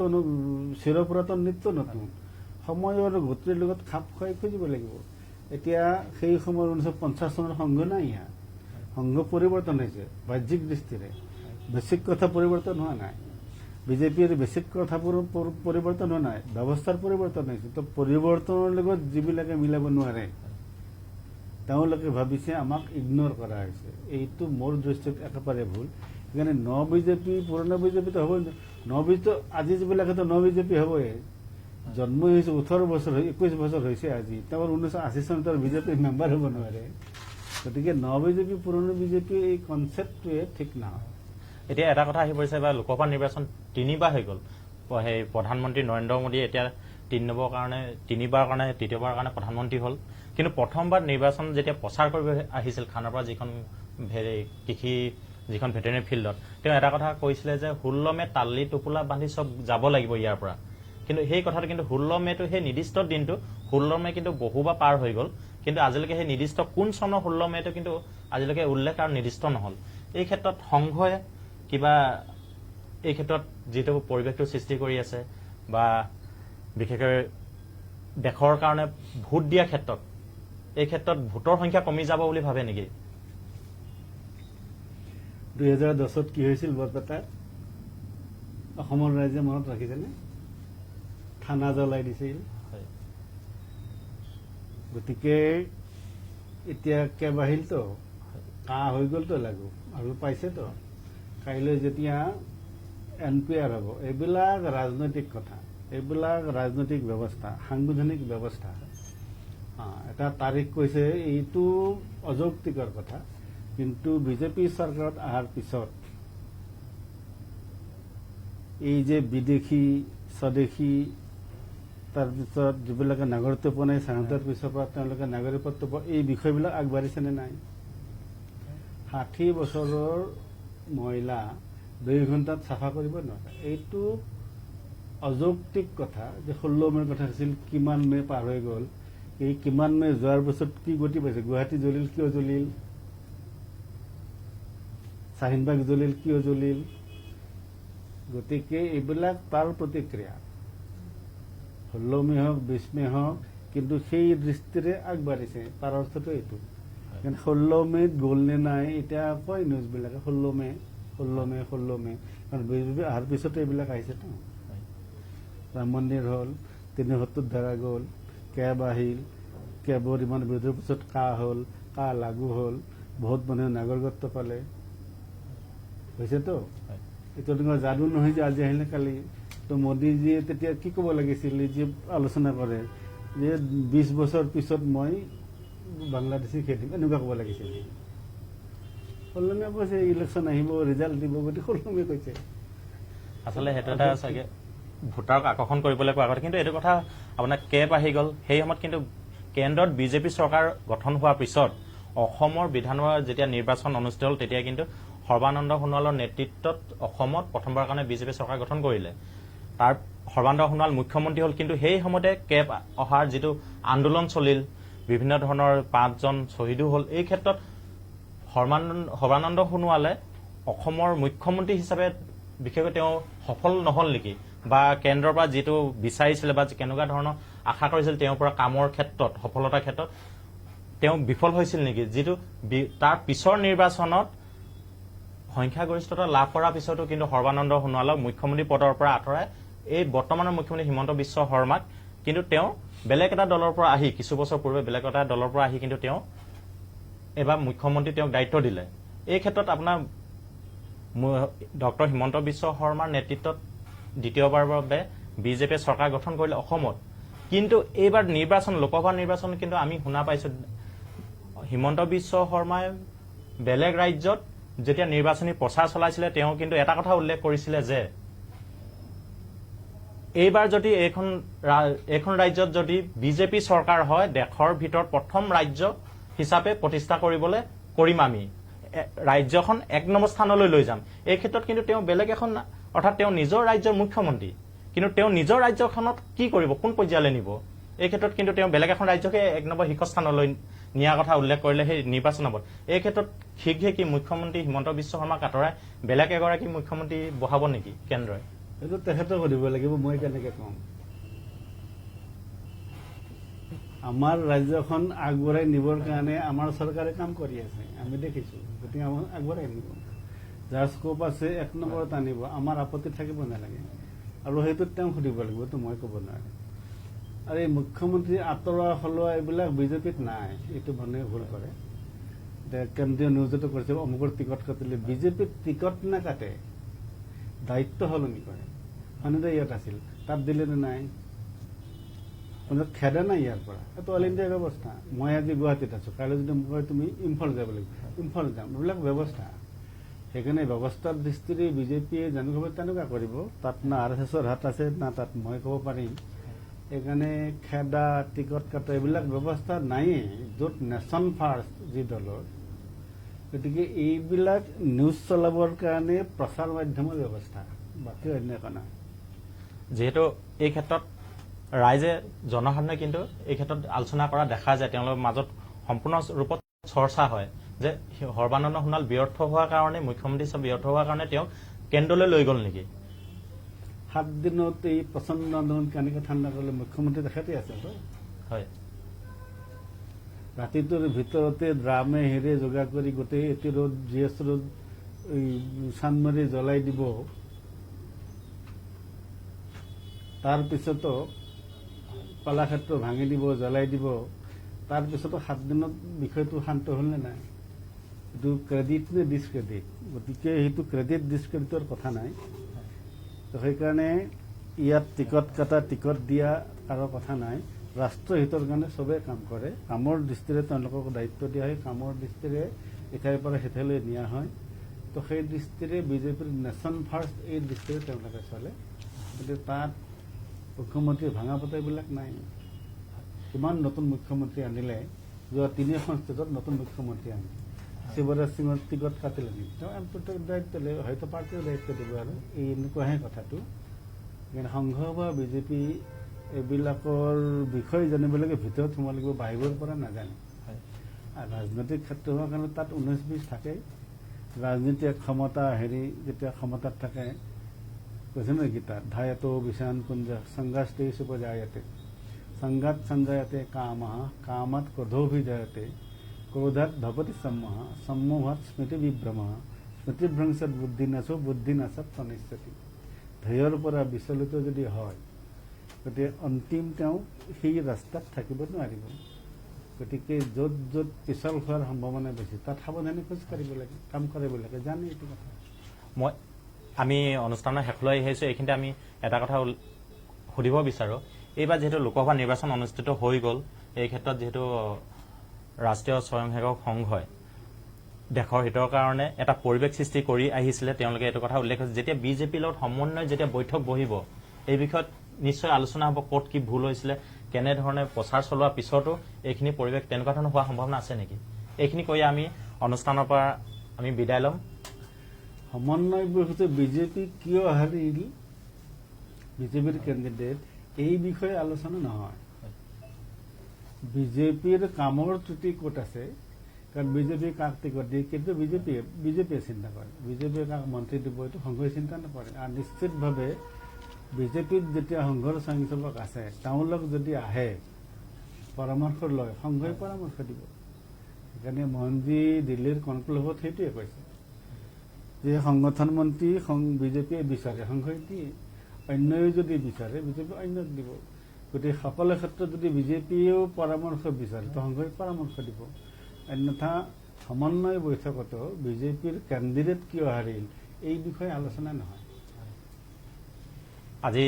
Speaker 2: চিৰপুৰাতন নিত্য নতুন সময়ৰ গতিৰ লগত খাপ খুৱাই খুজিব লাগিব। এতিয়া সেই সময়ৰ 1950 চনৰ সংঘ নাই, ইয়াত সংঘ পৰিৱৰ্তন হৈছে বাহ্যিক দৃষ্টিৰে, বেছিক কথা পৰিৱৰ্তন হোৱা নাই। বিজেপিৰ বেছিক কথাবোৰ পৰিৱৰ্তন হোৱা নাই, ব্যৱস্থাৰ পৰিৱৰ্তন হৈছে। তো পৰিৱৰ্তনৰ লগত যিবিলাকে মিলাব নোৱাৰে তেওঁলোকে ভাবিছে আমাক ইগনোৰ কৰা হৈছে। এইটো মোৰ দৃষ্টিত একেবাৰে ভুল। সেইকাৰণে ন বিজেপি পুৰণা বিজেপিটো হ'ব, ন বিজেপি আজি যিবিলাকেতো ন বিজেপি হ'বই। জন্ম হৈছে 18 বছৰ, 21 বছৰ হৈছে আজি, তেওঁৰ 1980 চনত বিজেপিৰ মেম্বাৰ হ'ব নোৱাৰে। গতিকে ন বিজেপি পুৰণা বিজেপি এই কনচেপ্টটোৱে ঠিক নহয়।
Speaker 1: এতিয়া এটা কথা আহি পৰিছে, বা লোকসভা নিৰ্বাচন 3বাৰ হৈ গ'ল। সেই প্ৰধানমন্ত্ৰী নৰেন্দ্ৰ মোদী এতিয়া 3বাৰৰ কাৰণে তৃতীয়বাৰৰ কাৰণে প্ৰধানমন্ত্ৰী হ'ল। কিন্তু প্ৰথমবাৰ নিৰ্বাচন যেতিয়া প্ৰচাৰ কৰিব আহিছিল খানাপাৰা যিখন কৃষি যিখন ভেটেৰিনেৰী ফিল্ডত, তেওঁ এটা কথা কৈছিলে যে 16 মে তাল্লি টোপোলা বান্ধি চব যাব লাগিব ইয়াৰ পৰা। কিন্তু সেই কথাটো কিন্তু 16 মেটো সেই নিৰ্দিষ্ট দিনটো 16 মে কিন্তু বহুবাৰ পাৰ হৈ গ'ল, কিন্তু আজিলৈকে সেই নিৰ্দিষ্ট কোন চনৰ 16 মেটো কিন্তু আজিলৈকে উল্লেখ আৰু নিৰ্দিষ্ট নহ'ল। এই ক্ষেত্ৰত সংঘই কিবা এই ক্ষেত্ৰত যিটো পৰিৱেশটো সৃষ্টি কৰি আছে, বা বিশেষকৈ দেশৰ কাৰণে ভোট দিয়াৰ ক্ষেত্ৰত এই ক্ষেত্ৰত ভোটৰ সংখ্যা কমি যাব বুলি ভাবে নেকি?
Speaker 2: 2010 কি হৈছিল বৰপেটাত অসমৰ ৰাইজে মনত ৰাখিছেনে? থানা জ্বলাই দিছিল। গতিকে এতিয়া কে বাঢ়িলতো, কাহ হৈ গ'লতো লাগু আৰু পাইছেতো। কাইলৈ যেতিয়া NPR হ'ব, এইবিলাক ৰাজনৈতিক কথা, এইবিলাক ৰাজনৈতিক ব্যৱস্থা, সাংবিধানিক ব্যৱস্থা। এটা তাৰিখ কৈছে, এইটো অযৌক্তিকৰ কথা। কিন্তু বিজেপি চৰকাৰত অহাৰ পিছত এই যে বিদেশী স্বদেশী, তাৰপিছত যিবিলাকে নাগৰিকত্ব পোৱা নাই স্বাধীনতাৰ পিছৰ পৰা তেওঁলোকে নাগৰিকত্ব পোৱা, এই বিষয়বিলাক আগবাঢ়িছেনে নাই? 60 বছৰৰ মহিলা 2 ঘণ্টাত চাফা কৰিব নোৱাৰে। এইটো অযৌক্তিক কথা যে 16 মেৰ কথা আছিল, কিমান মে পাৰ হৈ গ'ল। এই কিমান মে যোৱাৰ পিছত কি গতি পাইছে? গুৱাহাটী জ্বলিল, কিয় জ্বলিল? শাহিনবাগ জ্বলিল, কিয় জ্বলিল? গতিকে এইবিলাক তাৰ প্ৰতিক্ৰিয়া। 16 মে হওক 20 মে হওক, কিন্তু সেই দৃষ্টিৰে আগবাঢ়িছে, তাৰ অৰ্থটো এইটো। কাৰণ 16 মেত গ'ল নে নাই এতিয়া কয় নিউজবিলাকে, 16 মে। কাৰণ বিজেপি অহাৰ পিছতে এইবিলাক আহিছেতো। ৰাম মন্দিৰ হ'ল, 73 ধাৰা গ'ল, কেব আহিল, কেবৰ ইমান বিৰোধৰ পিছত কাহ হ'ল, কাহ লাগু হ'ল, বহুত মানুহে নাগৰিকত্ব পালে, হৈছেতো। এইটো তোমাৰ যাদু নহয় যে আজি আহিলে কালি। তো মোদীজীয়ে তেতিয়া কি ক'ব লাগিছিল, যে আলোচনা কৰে যে 20 বছৰ পিছত মই বাংলাদেশী খেদিম, এনেকুৱা ক'ব লাগিছিল। 16 মে কৈছে ইলেকশ্যন আহিব, ৰিজাল্ট দিব, গতিকে 16 মে কৈছে।
Speaker 1: আচলতে সেইটো এটা চাগে ভোটাৰক আকৰ্ষণ কৰিবলৈ কোৱা কথা। কিন্তু এইটো কথা আপোনাৰ কেব আহি গ'ল, সেই সময়ত কিন্তু কেন্দ্ৰত বিজেপি চৰকাৰ গঠন হোৱাৰ পিছত অসমৰ বিধানসভাৰ যেতিয়া নিৰ্বাচন অনুষ্ঠিত হ'ল, তেতিয়া কিন্তু সৰ্বানন্দ সোণোৱালৰ নেতৃত্বত অসমত প্ৰথমবাৰৰ কাৰণে বিজেপি চৰকাৰ গঠন কৰিলে। তাৰ সৰ্বানন্দ সোণোৱাল মুখ্যমন্ত্ৰী হ'ল। কিন্তু সেই সময়তে কেব অহাৰ যিটো আন্দোলন চলিল, বিভিন্ন ধৰণৰ 5 জন শ্বহীদো হ'ল। এই ক্ষেত্ৰত সৰ্বানন্দ সোণোৱালে অসমৰ মুখ্যমন্ত্ৰী হিচাপে বিশেষকৈ তেওঁ সফল নহ'ল নেকি? বা কেন্দ্ৰৰ পৰা যিটো বিচাৰিছিলে বা কেনেকুৱা ধৰণৰ আশা কৰিছিল তেওঁৰ পৰা কামৰ ক্ষেত্ৰত, সফলতাৰ ক্ষেত্ৰত তেওঁ বিফল হৈছিল নেকি? যিটো তাৰ পিছৰ নিৰ্বাচনত সংখ্যাগৰিষ্ঠতা লাভ কৰাৰ পিছতো কিন্তু সৰ্বানন্দ সোণোৱালক মুখ্যমন্ত্ৰী পদৰ পৰা আঁতৰাই এই বৰ্তমানৰ মুখ্যমন্ত্ৰী হিমন্ত বিশ্ব শৰ্মাক কিন্তু তেওঁ বেলেগ এটা দলৰ পৰা আহি, কিছু বছৰ পূৰ্বে বেলেগ এটা দলৰ পৰা আহি কিন্তু তেওঁ এবাৰ মুখ্যমন্ত্ৰী তেওঁক দায়িত্ব দিলে। এই ক্ষেত্ৰত আপোনাৰ ডক্টৰ হিমন্ত বিশ্ব শৰ্মাৰ নেতৃত্বত দ্বিতীয়বাৰৰ বাবে বিজেপিয়ে চৰকাৰ গঠন কৰিলে অসমত। কিন্তু এইবাৰ নিৰ্বাচন, লোকসভা নিৰ্বাচন কিন্তু আমি শুনা পাইছো হিমন্ত বিশ্ব শৰ্মাই বেলেগ ৰাজ্যত যেতিয়া নিৰ্বাচনী প্ৰচাৰ চলাইছিলে তেওঁ কিন্তু এটা কথা উল্লেখ কৰিছিলে যে এইবাৰ যদি এইখন ৰাজ্যত যদি বিজেপি চৰকাৰ হয়, দেশৰ ভিতৰত প্ৰথম ৰাজ্য হিচাপে প্ৰতিষ্ঠা কৰিবলৈ কৰিম আমি ৰাজ্যখন 1 নম্বৰ স্থানলৈ লৈ যাম। এই ক্ষেত্ৰত কিন্তু তেওঁ বেলেগ এখন অৰ্থাৎ তেওঁ নিজৰ ৰাজ্যৰ মুখ্যমন্ত্ৰী, কিন্তু তেওঁ নিজৰ ৰাজ্যখনত কি কৰিব, কোন পৰ্যায়লৈ নিব, এই ক্ষেত্ৰত কিন্তু তেওঁ বেলেগ এখন ৰাজ্যকে 1 নম্বৰ শীৰ্ষস্থানলৈ নিয়াৰ কথা উল্লেখ কৰিলে সেই নিৰ্বাচনত। এই ক্ষেত্ৰত শীঘ্ৰে কি মুখ্যমন্ত্ৰী হিমন্ত বিশ্ব শৰ্মাক আঁতৰাই বেলেগ এগৰাকী মুখ্যমন্ত্ৰী বহাব নেকি কেন্দ্ৰই?
Speaker 2: এইটো তেখেতক সুধিব লাগিব, মই কেনেকে কম। আমাৰ ৰাজ্যখন আগবঢ়াই নিবৰ কাৰণে আমাৰ চৰকাৰে কাম কৰি আছে, আমি দেখিছো। গতিকে আমাক আগবঢ়াই নিব, যাৰ স্কোপ আছে 1 নম্বৰত আনিব, আমাৰ আপত্তি থাকিব নালাগে। আৰু সেইটোত তেওঁ সুধিব লাগিব, এইটো মই ক'ব নোৱাৰিম। আৰু এই মুখ্যমন্ত্ৰী আঁতৰোৱা সলোৱা এইবিলাক বিজেপিত নাই, এইটো মানুহে ভুল কৰে। কেন্দ্ৰীয় নিউজতো কৰিছে অমুকৰ টিকট কাটিলে, বিজেপিত টিকট নাকাটে, দায়িত্ব সলনি কৰে। মানুহে ইয়াত আছিল, তাত দিলে নে নাই, খেদা নাই ইয়াৰ পৰা। এইটো অল ইণ্ডিয়া ব্যৱস্থা। মই আজি গুৱাহাটীত আছো, কাইলৈ যদি মোক কয় তুমি ইম্ফল যাব লাগিব, ইম্ফল যাম, এইবিলাক ব্যৱস্থা। সেইকাৰণে ব্যৱস্থাৰ দৃষ্টিৰে বিজেপিয়ে যেনেকুৱা তেনেকুৱা কৰিব, তাত না RSSৰ হাত আছে না তাত মই ক'ব পাৰিম। সেইকাৰণে খেদা টিকট কাটা এইবিলাক ব্যৱস্থা নায়েই, য'ত নেশ্যন ফাৰ্ষ্ট যি দলৰ। গতিকে এইবিলাক নিউজ চলাবৰ কাৰণে প্ৰচাৰ মাধ্যমৰ ব্যৱস্থা, বাকী অন্য একো নাই।
Speaker 1: যিহেতু এই ক্ষেত্ৰত ৰাইজে জনসাধাৰণে কিন্তু এই ক্ষেত্ৰত আলোচনা কৰা দেখা যায়, তেওঁলোকৰ মাজত সম্পূৰ্ণ ৰূপত চৰ্চা হয় যে সৰ্বানন্দ সোণোৱাল ব্যৰ্থ হোৱাৰ কাৰণে, মুখ্যমন্ত্ৰী ব্যৰ্থ হোৱাৰ কাৰণে তেওঁক কেন্দ্ৰলৈ লৈ গ'ল নেকি?
Speaker 2: 7 দিনত এই প্ৰচণ্ড আন্দোলন কেনেকৈ ঠাণ্ডা কৰিলে মুখ্যমন্ত্ৰী তেখেতে আছে।
Speaker 1: হয়,
Speaker 2: ৰাতিটোৰ ভিতৰতে ড্ৰামে হেৰে যোগাৰ কৰি গোটেই এটি ৰোড GS ৰোড চানমাৰি জ্বলাই দিব। তাৰপিছতো কলাক্ষেত্ৰ ভাঙি দিব, জ্বলাই দিব। তাৰপিছতো 7 দিনত বিষয়টো শান্ত হ'ল নে নাই? এইটো ক্ৰেডিট নে ডিছক্ৰেডিট? গতিকে সেইটো ক্ৰেডিট ডিছক্ৰেডিটৰ কথা নাই। সেইকাৰণে ইয়াত টিকট কটা টিকট দিয়া কাৰো কথা নাই। ৰাষ্ট্ৰহিতৰ কাৰণে চবেই কাম কৰে, কামৰ দৃষ্টিৰে তেওঁলোকক দায়িত্ব দিয়া হয়, কামৰ দৃষ্টিৰে ইঠাইৰ পৰা সিঠাইলৈ নিয়া হয়। তো সেই দৃষ্টিৰে বিজেপিৰ নেশ্যন ফাৰ্ষ্ট এই দৃষ্টিৰে তেওঁলোকে চলে। গতিকে তাত মুখ্যমন্ত্ৰী ভাঙা পতাবিলাক নাই। কিমান নতুন মুখ্যমন্ত্ৰী আনিলে, যোৱা 3খন ষ্টেটত নতুন মুখ্যমন্ত্ৰী আনিলে। শিৱৰাজ সিঙৰ টিকট কাটিলে নেকি? তেওঁ দায়িত্ব লৈ হয়তো পাৰ্টীও দায়িত্ব দিব আৰু এই এনেকুৱাহে কথাটো। কিন্তু সংঘ বা বিজেপি এইবিলাকৰ বিষয়ে জানিব লাগে, ভিতৰত সোমাব লাগিব, বাহিৰৰ পৰা নাজানে। আৰু ৰাজনৈতিক ক্ষেত্ৰ হোৱাৰ কাৰণে তাত 19-20 থাকে। ৰাজনীতি ক্ষমতা যেতিয়া ক্ষমতাত থাকে, কৈছে নহয় গীতাত, ধায়তো বিশান কুঞ্জ সংঘাস্তে সুপজায়তে সংঘাত সঞ্জায়তে কামঃ কামাত ক্ৰোধোভিজায়তে ক্ৰোধাত ভবতি সম্মোহঃ সম্মোহাত স্মৃতি বিভ্ৰমঃ স্মৃতিভ্ৰংশত বুদ্ধিনাশো বুদ্ধিনাশত প্ৰণশ্যতি। ধ্যেয়ৰ পৰা বিচলিত যদি হয়, গতিকে অন্তিম তেওঁ সেই ৰাস্তাত থাকিব নোৱাৰিব। গতিকে য'ত য'ত পিছল হোৱাৰ সম্ভাৱনা বেছি, তাত সাৱধানে খোজ কাঢ়িব লাগে, কাম কৰিব লাগে, জানে এইটো কথা।
Speaker 1: আমি অনুষ্ঠানৰ শেষলৈ আহিছোঁ, এইখিনিতে আমি এটা কথা সুধিব বিচাৰোঁ। এইবাৰ যিহেতু লোকসভা নিৰ্বাচন অনুষ্ঠিত হৈ গ'ল, এই ক্ষেত্ৰত যিহেতু ৰাষ্ট্ৰীয় স্বয়ংসেৱক সংঘই দেশৰ হিতৰ কাৰণে এটা পৰিৱেশ সৃষ্টি কৰি আহিছিলে, তেওঁলোকে এইটো কথা উল্লেখ কৰিছে, যেতিয়া বিজেপিৰ লগত সমন্বয় যেতিয়া বৈঠক বহিব, এই বিষয়ত নিশ্চয় আলোচনা হ'ব, ক'ত কি ভুল হৈছিলে, কেনেধৰণে প্ৰচাৰ চলোৱাৰ পিছতো এইখিনি পৰিৱেশ তেনেকুৱা ধৰণৰ হোৱাৰ সম্ভাৱনা আছে নেকি? এইখিনি কৈ আমি অনুষ্ঠানৰ পৰা আমি বিদায় ল'ম।
Speaker 2: সমন্বয় বৈঠকতে বিজেপি কিয় হাৰিল, বিজেপিৰ কেণ্ডিডেট, এই বিষয়ে আলোচনা নহয়। বিজেপিৰ কামৰ ত্ৰুটি ক'ত আছে, কাৰণ বিজেপি কাক টিকট দিয়ে, কিন্তু বিজেপিয়ে চিন্তা কৰে, বিজেপিয়ে কাক মন্ত্ৰী দিব, এইটো সংঘই চিন্তা নকৰে। আৰু নিশ্চিতভাৱে বিজেপিত যেতিয়া সংঘৰ স্বয়ংসেৱক আছে, তেওঁলোক যদি আহে পৰামৰ্শ লয়, সংঘই পৰামৰ্শ দিব। সেইকাৰণে মোহনজী দিল্লীৰ কনক্লেভত সেইটোৱে কৈছে যে সংগঠন মন্ত্ৰী বিজেপিয়ে বিচাৰে, সংঘই দিয়ে। অন্যই যদি বিচাৰে, বিজেপি অন্যক দিব। গতিকে সকলো ক্ষেত্ৰত যদি বিজেপিয়েও পৰামৰ্শ বিচাৰে, তো সংঘই পৰামৰ্শ দিব। অন্যথা সমন্বয় বৈঠকতো বিজেপিৰ কেণ্ডিডেট কিয় হাৰিল, এই বিষয়ে আলোচনা নহয়।
Speaker 1: আজি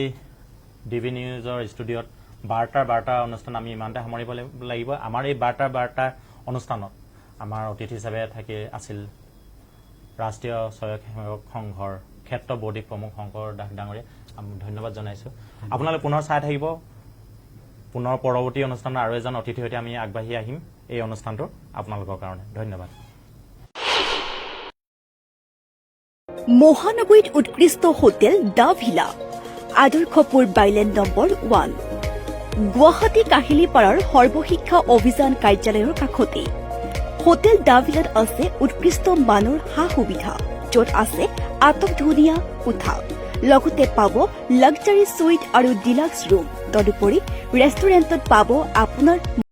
Speaker 1: DB নিউজৰ ষ্টুডিঅ'ত বাৰ্তা অনুষ্ঠান আমি ইমানতে সামৰিব লাগিব। আমাৰ এই বাৰ্তা অনুষ্ঠানত আমাৰ অতিথি হিচাপে আছিল ৰাষ্ট্ৰীয় স্বয়ংসেৱক সংঘৰ ক্ষেত্ৰ বৰ্ডিক প্ৰমুখ শংকৰ দাস ডাঙৰীয়া। আমি ধন্যবাদ জনাইছোঁ। আপোনালোকে পুনৰ চাই থাকিব। পুনৰ পৰৱৰ্তী অনুষ্ঠানৰ আৰু এজন অতিথিৰ সৈতে আমি আগবাঢ়ি আহিম এই অনুষ্ঠানটোৰ। আপোনালোকৰ কাৰণে ধন্যবাদ।
Speaker 3: মহানগৰীত উৎকৃষ্ট hotel The Villa, Adarshpur bylane number 1, Guwahati কাহিলীপাৰাৰ সৰ্বশিক্ষা অভিযান কাৰ্যালয়ৰ কাষতে হোটেল দ্য ভিলাত আছে উৎকৃষ্ট মানৰ সা সুবিধা, য'ত আছে আটকধুনীয়া কোঠা, লগতে পাব লাক্সাৰী সুইট আৰু ডিলাক্স ৰুম। তদুপৰি ৰেষ্টুৰেণ্টত পাব আপোনাৰ